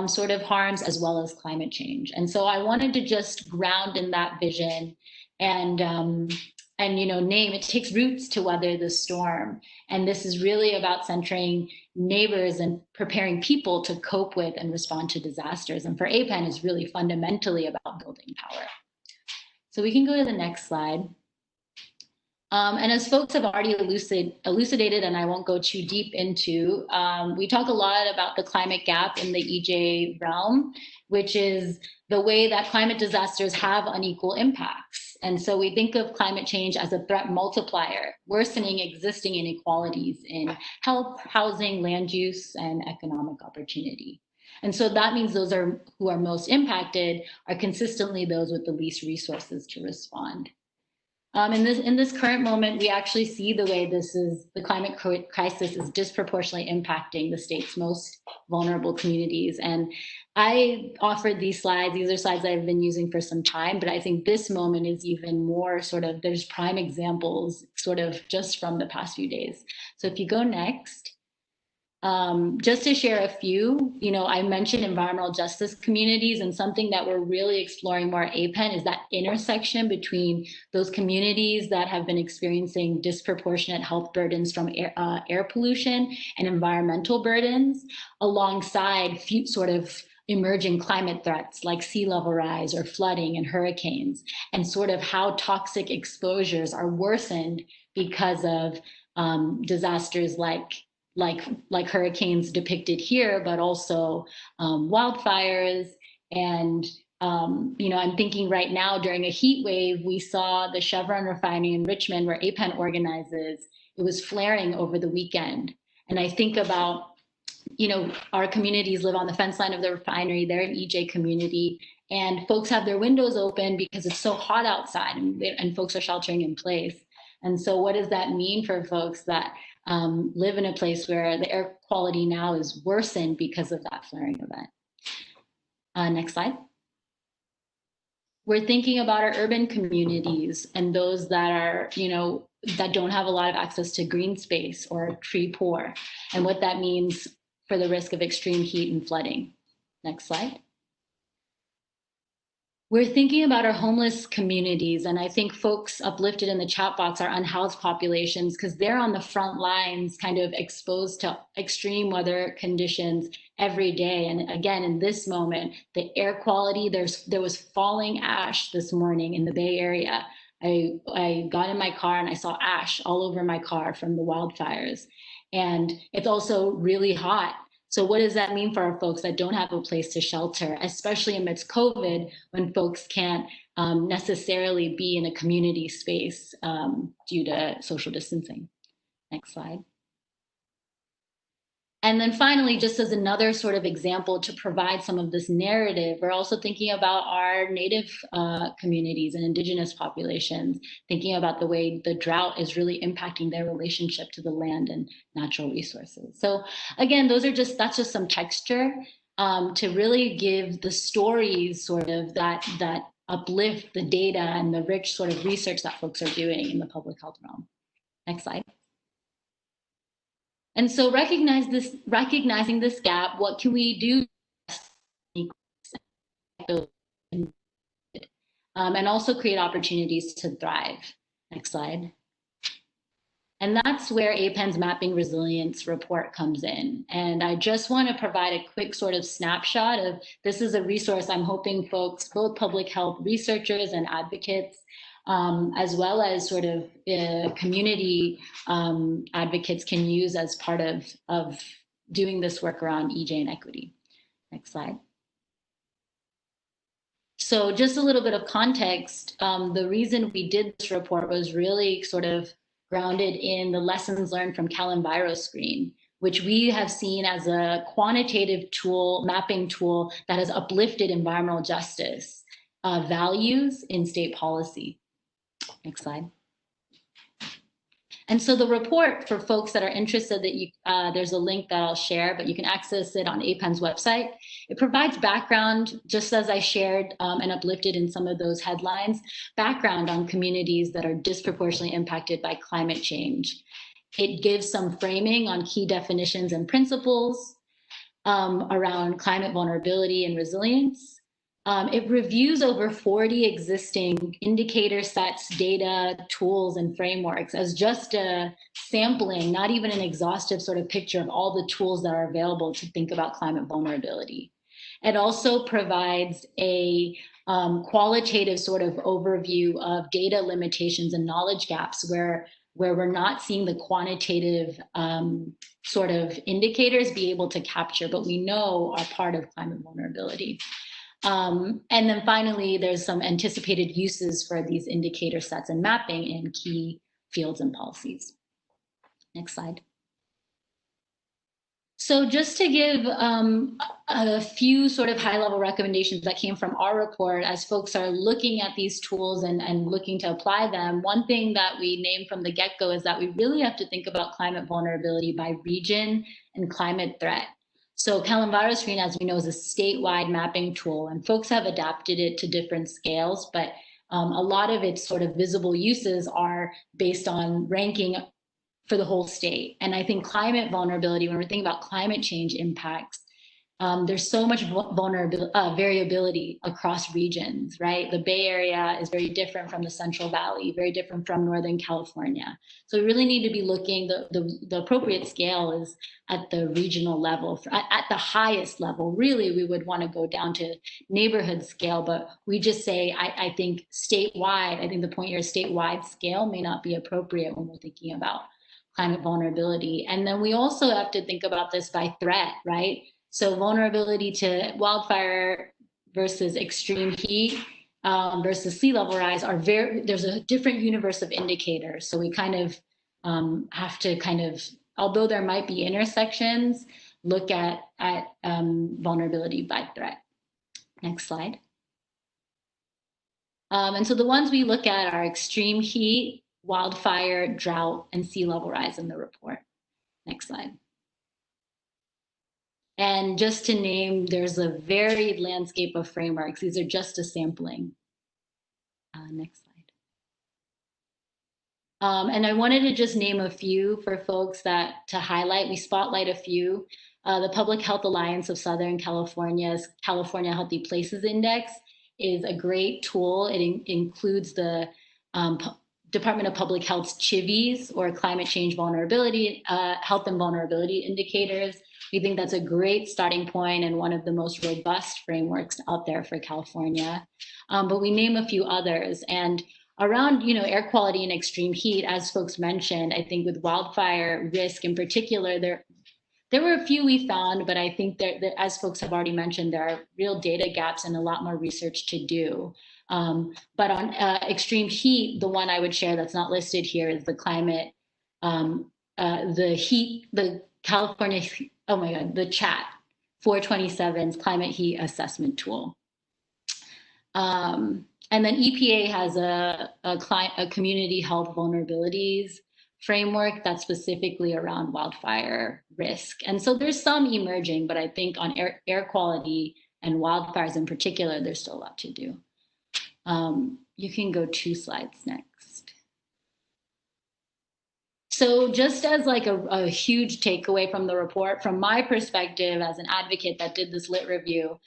sort of harms, as well as climate change. And so I wanted to just ground in that vision and name it takes roots to weather the storm. And this is really about centering neighbors and preparing people to cope with and respond to disasters. And for APEN, is really fundamentally about building power. So we can go to the next slide. And as folks have already elucidated, and I won't go too deep into, we talk a lot about the climate gap in the EJ realm, which is the way that climate disasters have unequal impacts. And so we think of climate change as a threat multiplier, worsening existing inequalities in health, housing, land use, and economic opportunity. And so that means those who are most impacted are consistently those with the least resources to respond. In this current moment, we actually see the way the climate crisis is disproportionately impacting the state's most vulnerable communities. And I offered these slides. These are slides that I've been using for some time, but I think this moment is even more there's prime examples sort of just from the past few days. So if you go next. Just to share a few, I mentioned environmental justice communities, and something that we're really exploring more at APEN is that intersection between those communities that have been experiencing disproportionate health burdens from air pollution and environmental burdens, alongside sort of emerging climate threats like sea level rise or flooding and hurricanes, and sort of how toxic exposures are worsened because of disasters like hurricanes depicted here, but also wildfires. And, I'm thinking right now during a heat wave, we saw the Chevron refinery in Richmond, where APEN organizes, it was flaring over the weekend. And I think about, our communities live on the fence line of the refinery, they're an EJ community, and folks have their windows open because it's so hot outside, and folks are sheltering in place. And so what does that mean for folks that live in a place where the air quality now is worsened because of that flaring event? Next slide. We're thinking about our urban communities and those that are, that don't have a lot of access to green space or tree poor, and what that means for the risk of extreme heat and flooding. Next slide. We're thinking about our homeless communities, and I think folks uplifted in the chat box are unhoused populations because they're on the front lines, kind of exposed to extreme weather conditions every day. And again, in this moment, the air quality, there was falling ash this morning in the Bay Area. I got in my car and I saw ash all over my car from the wildfires. And it's also really hot. So what does that mean for our folks that don't have a place to shelter, especially amidst COVID, when folks can't necessarily be in a community space due to social distancing? Next slide. And then finally, just as another sort of example to provide some of this narrative, we're also thinking about our Native communities and Indigenous populations, thinking about the way the drought is really impacting their relationship to the land and natural resources. So again, that's just some texture to really give the stories sort of that uplift the data and the rich sort of research that folks are doing in the public health realm. Next slide. And so recognizing this gap, what can we do? And also create opportunities to thrive. Next slide. And that's where APEN's Mapping Resilience report comes in. And I just want to provide a quick sort of snapshot of, this is a resource I'm hoping folks, both public health researchers and advocates, as well as sort of community advocates can use as part of doing this work around EJ and equity. Next slide. So just a little bit of context, the reason we did this report was really sort of grounded in the lessons learned from CalEnviroScreen, which we have seen as a quantitative tool, mapping tool that has uplifted environmental justice values in state policy. Next slide. And so the report, for folks that are interested, there's a link that I'll share, but you can access it on APEN's website. It provides background, just as I shared and uplifted in some of those headlines, background on communities that are disproportionately impacted by climate change. It gives some framing on key definitions and principles around climate vulnerability and resilience. It reviews over 40 existing indicator sets, data, tools, and frameworks as just a sampling, not even an exhaustive sort of picture of all the tools that are available to think about climate vulnerability. It also provides a qualitative sort of overview of data limitations and knowledge gaps where we're not seeing the quantitative sort of indicators be able to capture, but we know are part of climate vulnerability. And then finally, there's some anticipated uses for these indicator sets and mapping in key fields and policies. Next slide. So just to give a few sort of high-level recommendations that came from our report as folks are looking at these tools and looking to apply them, one thing that we named from the get-go is that we really have to think about climate vulnerability by region and climate threat. So CalEnviroScreen, as we know, is a statewide mapping tool, and folks have adapted it to different scales, but a lot of its sort of visible uses are based on ranking for the whole state. And I think climate vulnerability, when we're thinking about climate change impacts, there's so much variability across regions, right? The Bay Area is very different from the Central Valley, very different from Northern California. So we really need to be looking, the appropriate scale is at the regional level. At the highest level, really, we would want to go down to neighborhood scale, but we just say, I think statewide, I think the point here is statewide scale may not be appropriate when we're thinking about climate vulnerability. And then we also have to think about this by threat, right? So vulnerability to wildfire versus extreme heat versus sea level rise there's a different universe of indicators. So we kind of have to although there might be intersections, look at vulnerability by threat. Next slide. And so the ones we look at are extreme heat, wildfire, drought, and sea level rise in the report. Next slide. And just to name, there's a varied landscape of frameworks. These are just a sampling. Next slide. And I wanted to just name a few for folks to highlight. We spotlight a few. The Public Health Alliance of Southern California's California Healthy Places Index is a great tool. It includes the Department of Public Health's CHVIs, or Climate Change Vulnerability, Health and Vulnerability Indicators. We think that's a great starting point and one of the most robust frameworks out there for California. But we name a few others. And around, air quality and extreme heat, as folks mentioned, I think with wildfire risk in particular, there were a few we found, but I think that as folks have already mentioned, there are real data gaps and a lot more research to do. But on extreme heat, the one I would share that's not listed here is the climate, the California, oh my God, the CHAT-PHWG's climate heat assessment tool. And then EPA has a community health vulnerabilities framework that's specifically around wildfire risk. And so there's some emerging, but I think on air quality and wildfires in particular, there's still a lot to do. You can go 2 slides next. So just as like a huge takeaway from the report, from my perspective as an advocate that did this lit review,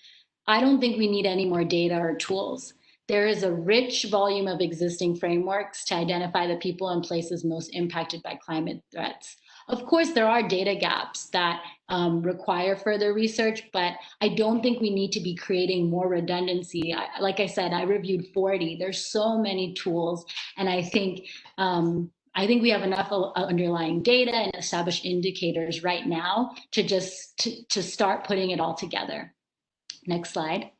I don't think we need any more data or tools. There is a rich volume of existing frameworks to identify the people and places most impacted by climate threats. Of course, there are data gaps that require further research, but I don't think we need to be creating more redundancy. Like I said, I reviewed 40. There's so many tools, and I think we have enough underlying data and established indicators right now to just to start putting it all together. Next slide.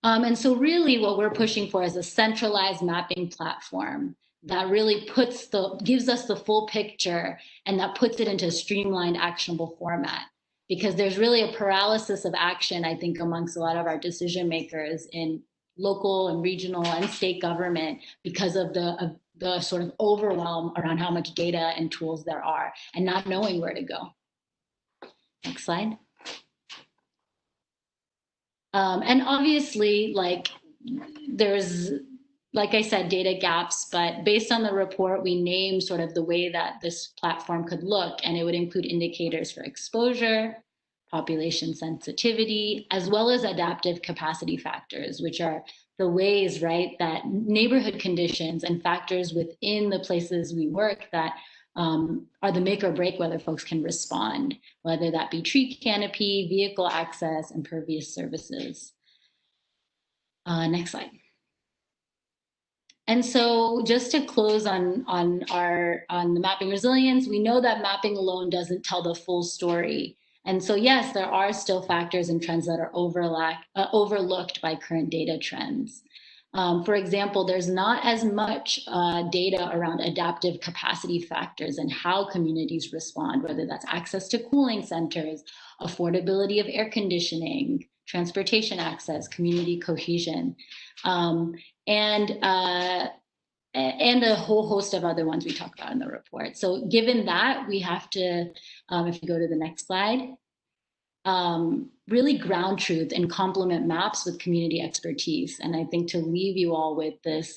And so really what we're pushing for is a centralized mapping platform that really gives us the full picture and that puts it into a streamlined, actionable format. Because there's really a paralysis of action, I think, amongst a lot of our decision makers in local and regional and state government because of the sort of overwhelm around how much data and tools there are and not knowing where to go. Next slide. And obviously, there's, like I said, data gaps, but based on the report, we named sort of the way that this platform could look, and it would include indicators for exposure, population sensitivity, as well as adaptive capacity factors, which are the ways, right, that neighborhood conditions and factors within the places we work that are the make or break whether folks can respond, whether that be tree canopy, vehicle access, impervious surfaces. Next slide. And so just to close on the mapping resilience, we know that mapping alone doesn't tell the full story. And so yes, there are still factors and trends that are overlooked by current data trends. For example, there's not as much data around adaptive capacity factors and how communities respond, whether that's access to cooling centers, affordability of air conditioning, transportation access, community cohesion, and a whole host of other ones we talk about in the report. So given that, we have to, if you go to the next slide, really ground truth and complement maps with community expertise. And I think to leave you all with this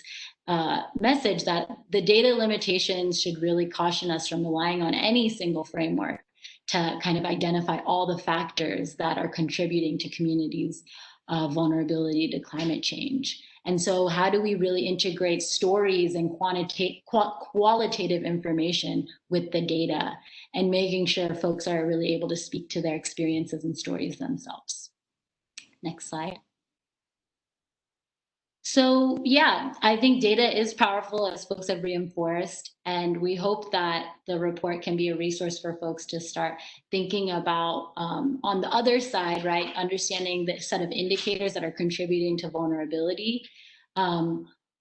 message that the data limitations should really caution us from relying on any single framework to kind of identify all the factors that are contributing to communities' vulnerability to climate change. And so how do we really integrate stories and qualitative information with the data and making sure folks are really able to speak to their experiences and stories themselves? Next slide. So yeah, I think data is powerful, as folks have reinforced, and we hope that the report can be a resource for folks to start thinking about on the other side, right, understanding the set of indicators that are contributing to vulnerability.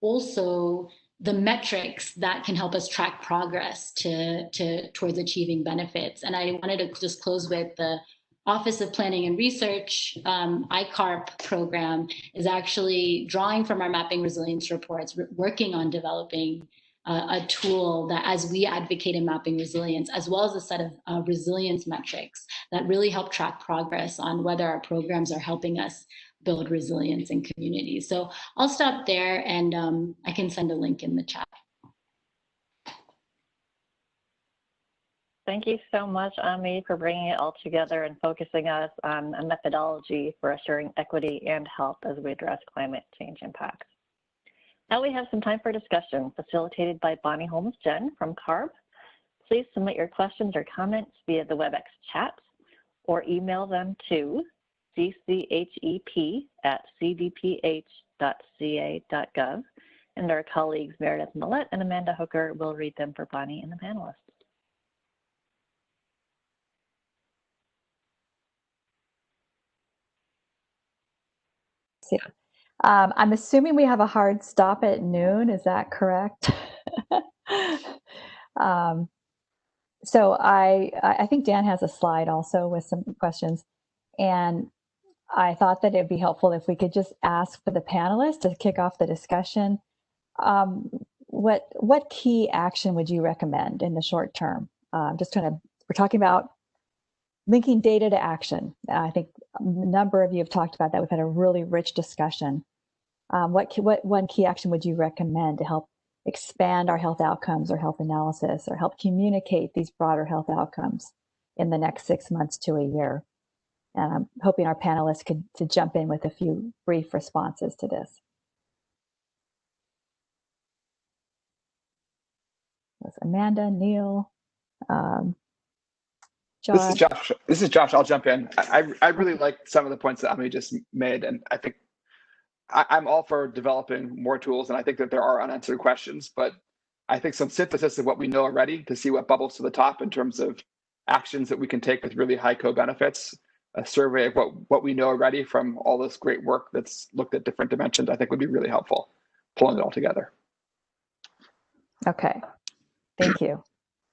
Also, the metrics that can help us track progress towards achieving benefits. And I wanted to just close with the Office of Planning and Research, CARB program is actually drawing from our mapping resilience reports, working on developing a tool that, as we advocate in mapping resilience, as well as a set of resilience metrics that really help track progress on whether our programs are helping us build resilience in communities. So I'll stop there, and I can send a link in the chat. Thank you so much, Ami, for bringing it all together and focusing us on a methodology for assuring equity and health as we address climate change impacts. Now we have some time for discussion facilitated by Bonnie Holmes-Jen from CARB. Please submit your questions or comments via the WebEx chat or email them to gchep@cdph.ca.gov, and our colleagues Meredith Millett and Amanda Hooker will read them for Bonnie and the panelists. Yeah. I'm assuming we have a hard stop at noon. Is that correct? So I think Dan has a slide also with some questions, and I thought that it'd be helpful if we could just ask for the panelists to kick off the discussion. What key action would you recommend in the short term? We're talking about linking data to action. I think a number of you have talked about that. We've had a really rich discussion. What one key action would you recommend to help expand our health outcomes or health analysis, or help communicate these broader health outcomes in the next 6 months to a year? And I'm hoping our panelists could jump in with a few brief responses to this. That's Amanda, Neil, Josh. This is Josh. I'll jump in. I really like some of the points that Ami just made, and I think I'm all for developing more tools, and I think that there are unanswered questions, but I think some synthesis of what we know already to see what bubbles to the top in terms of actions that we can take with really high co-benefits, a survey of what we know already from all this great work that's looked at different dimensions, I think would be really helpful, pulling it all together. Okay, thank you.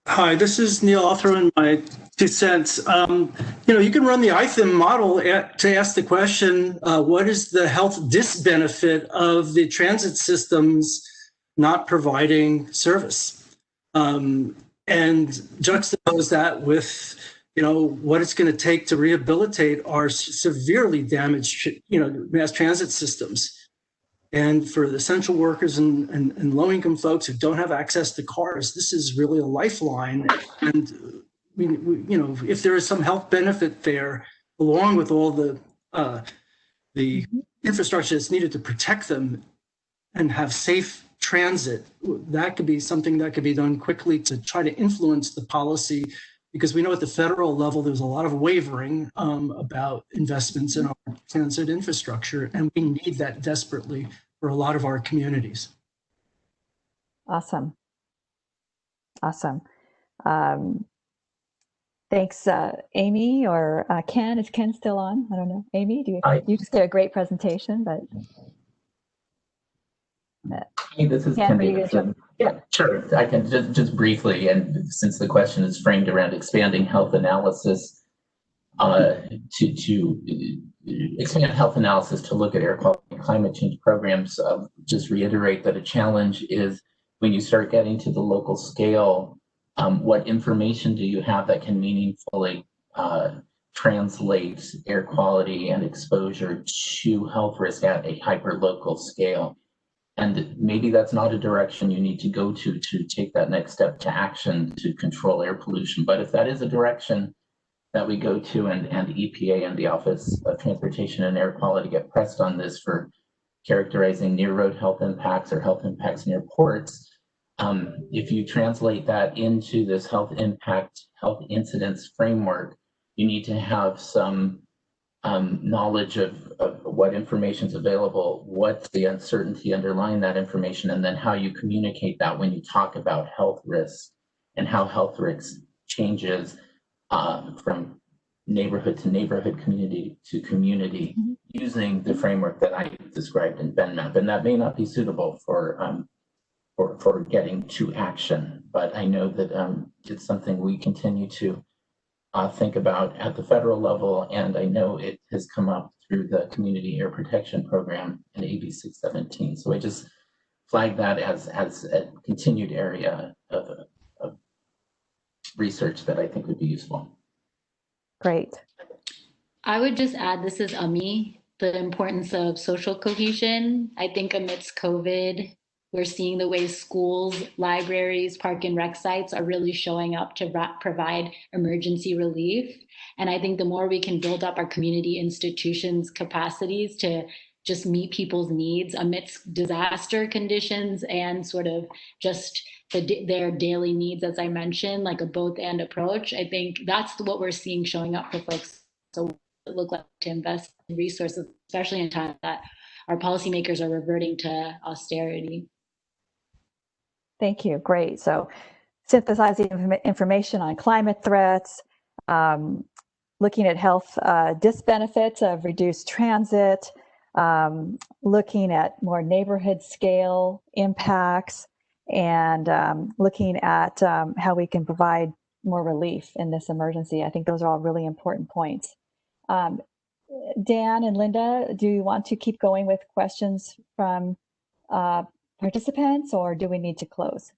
Hi, this is Neil. I'll throw in my 2 cents. You can run the ITHM model to ask the question, what is the health disbenefit of the transit systems not providing service? And juxtapose that with, what it's going to take to rehabilitate our severely damaged, mass transit systems. And for the essential workers and low-income folks who don't have access to cars, this is really a lifeline. And if there is some health benefit there, along with all the infrastructure that's needed to protect them and have safe transit, that could be something that could be done quickly to try to influence the policy. Because we know at the federal level, there's a lot of wavering about investments in our transit infrastructure, and we need that desperately for a lot of our communities. Awesome. Thanks, Amy or Ken. Is Ken still on? I don't know. Amy, you just did a great presentation, but. Hey, this is Ken Davidson. Yeah, sure. I can just briefly, and since the question is framed around expanding health analysis, to expand health analysis to look at air quality and climate change programs, just reiterate that a challenge is when you start getting to the local scale, what information do you have that can meaningfully translate air quality and exposure to health risk at a hyper-local scale? And maybe that's not a direction you need to go to take that next step to action to control air pollution. But if that is a direction that we go to, and EPA and the Office of Transportation and Air Quality get pressed on this for characterizing near road health impacts or health impacts near ports, if you translate that into this health impact, health incidence framework, you need to have some knowledge of what information is available, what's the uncertainty underlying that information, and then how you communicate that when you talk about health risks and how health risks changes from neighborhood to neighborhood, community to community, using the framework that I described in BenMAP. And that may not be suitable for getting to action, but I know that it's something we continue to think about at the federal level, and I know it has come up through the Community Air Protection Program in AB 617. So I just flag that as a continued area of research that I think would be useful. Great. I would just add, this is Ami. the importance of social cohesion. I think amidst COVID, we're seeing the way schools, libraries, park and rec sites are really showing up to provide emergency relief. And I think the more we can build up our community institutions' capacities to just meet people's needs amidst disaster conditions and sort of just their daily needs, as I mentioned, like a both and approach, I think that's what we're seeing showing up for folks. So it look like to invest in resources, especially in times that our policymakers are reverting to austerity. Thank you. Great. So synthesizing information on climate threats, looking at health disbenefits of reduced transit, looking at more neighborhood scale impacts, and looking at how we can provide more relief in this emergency. I think those are all really important points. Dan and Linda, do you want to keep going with questions from participants, or do we need to close?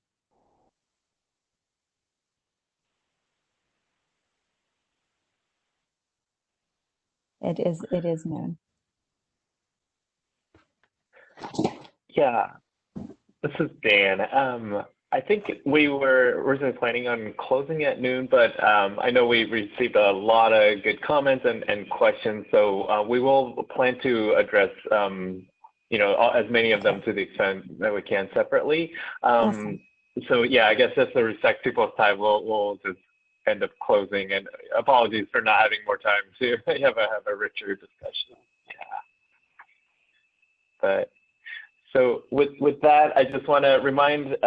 It is noon. Yeah, this is Dan. I think we were originally planning on closing at noon, but I know we received a lot of good comments and questions, so we will plan to address you know, as many of them to the extent that we can separately. Awesome. So yeah, I guess just to respect people's time, we'll just end up closing. And apologies for not having more time to have a richer discussion. Yeah. But so with that, I just want to remind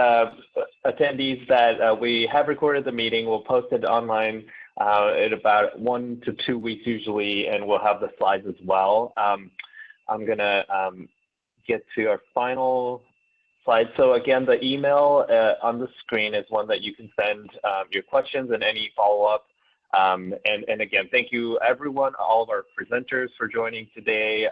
attendees that we have recorded the meeting. We'll post it online in about 1 to 2 weeks usually, and we'll have the slides as well. I'm going to get to our final slide. So again, the email on the screen is one that you can send your questions and any follow-up. And again, thank you everyone, all of our presenters for joining today,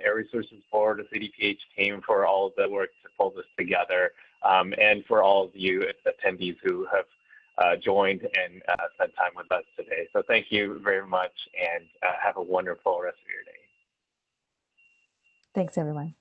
Air Resources Board, the CDPH team for all of the work to pull this together, and for all of you attendees who have joined and spent time with us today. So thank you very much, and have a wonderful rest of your day. Thanks, everyone.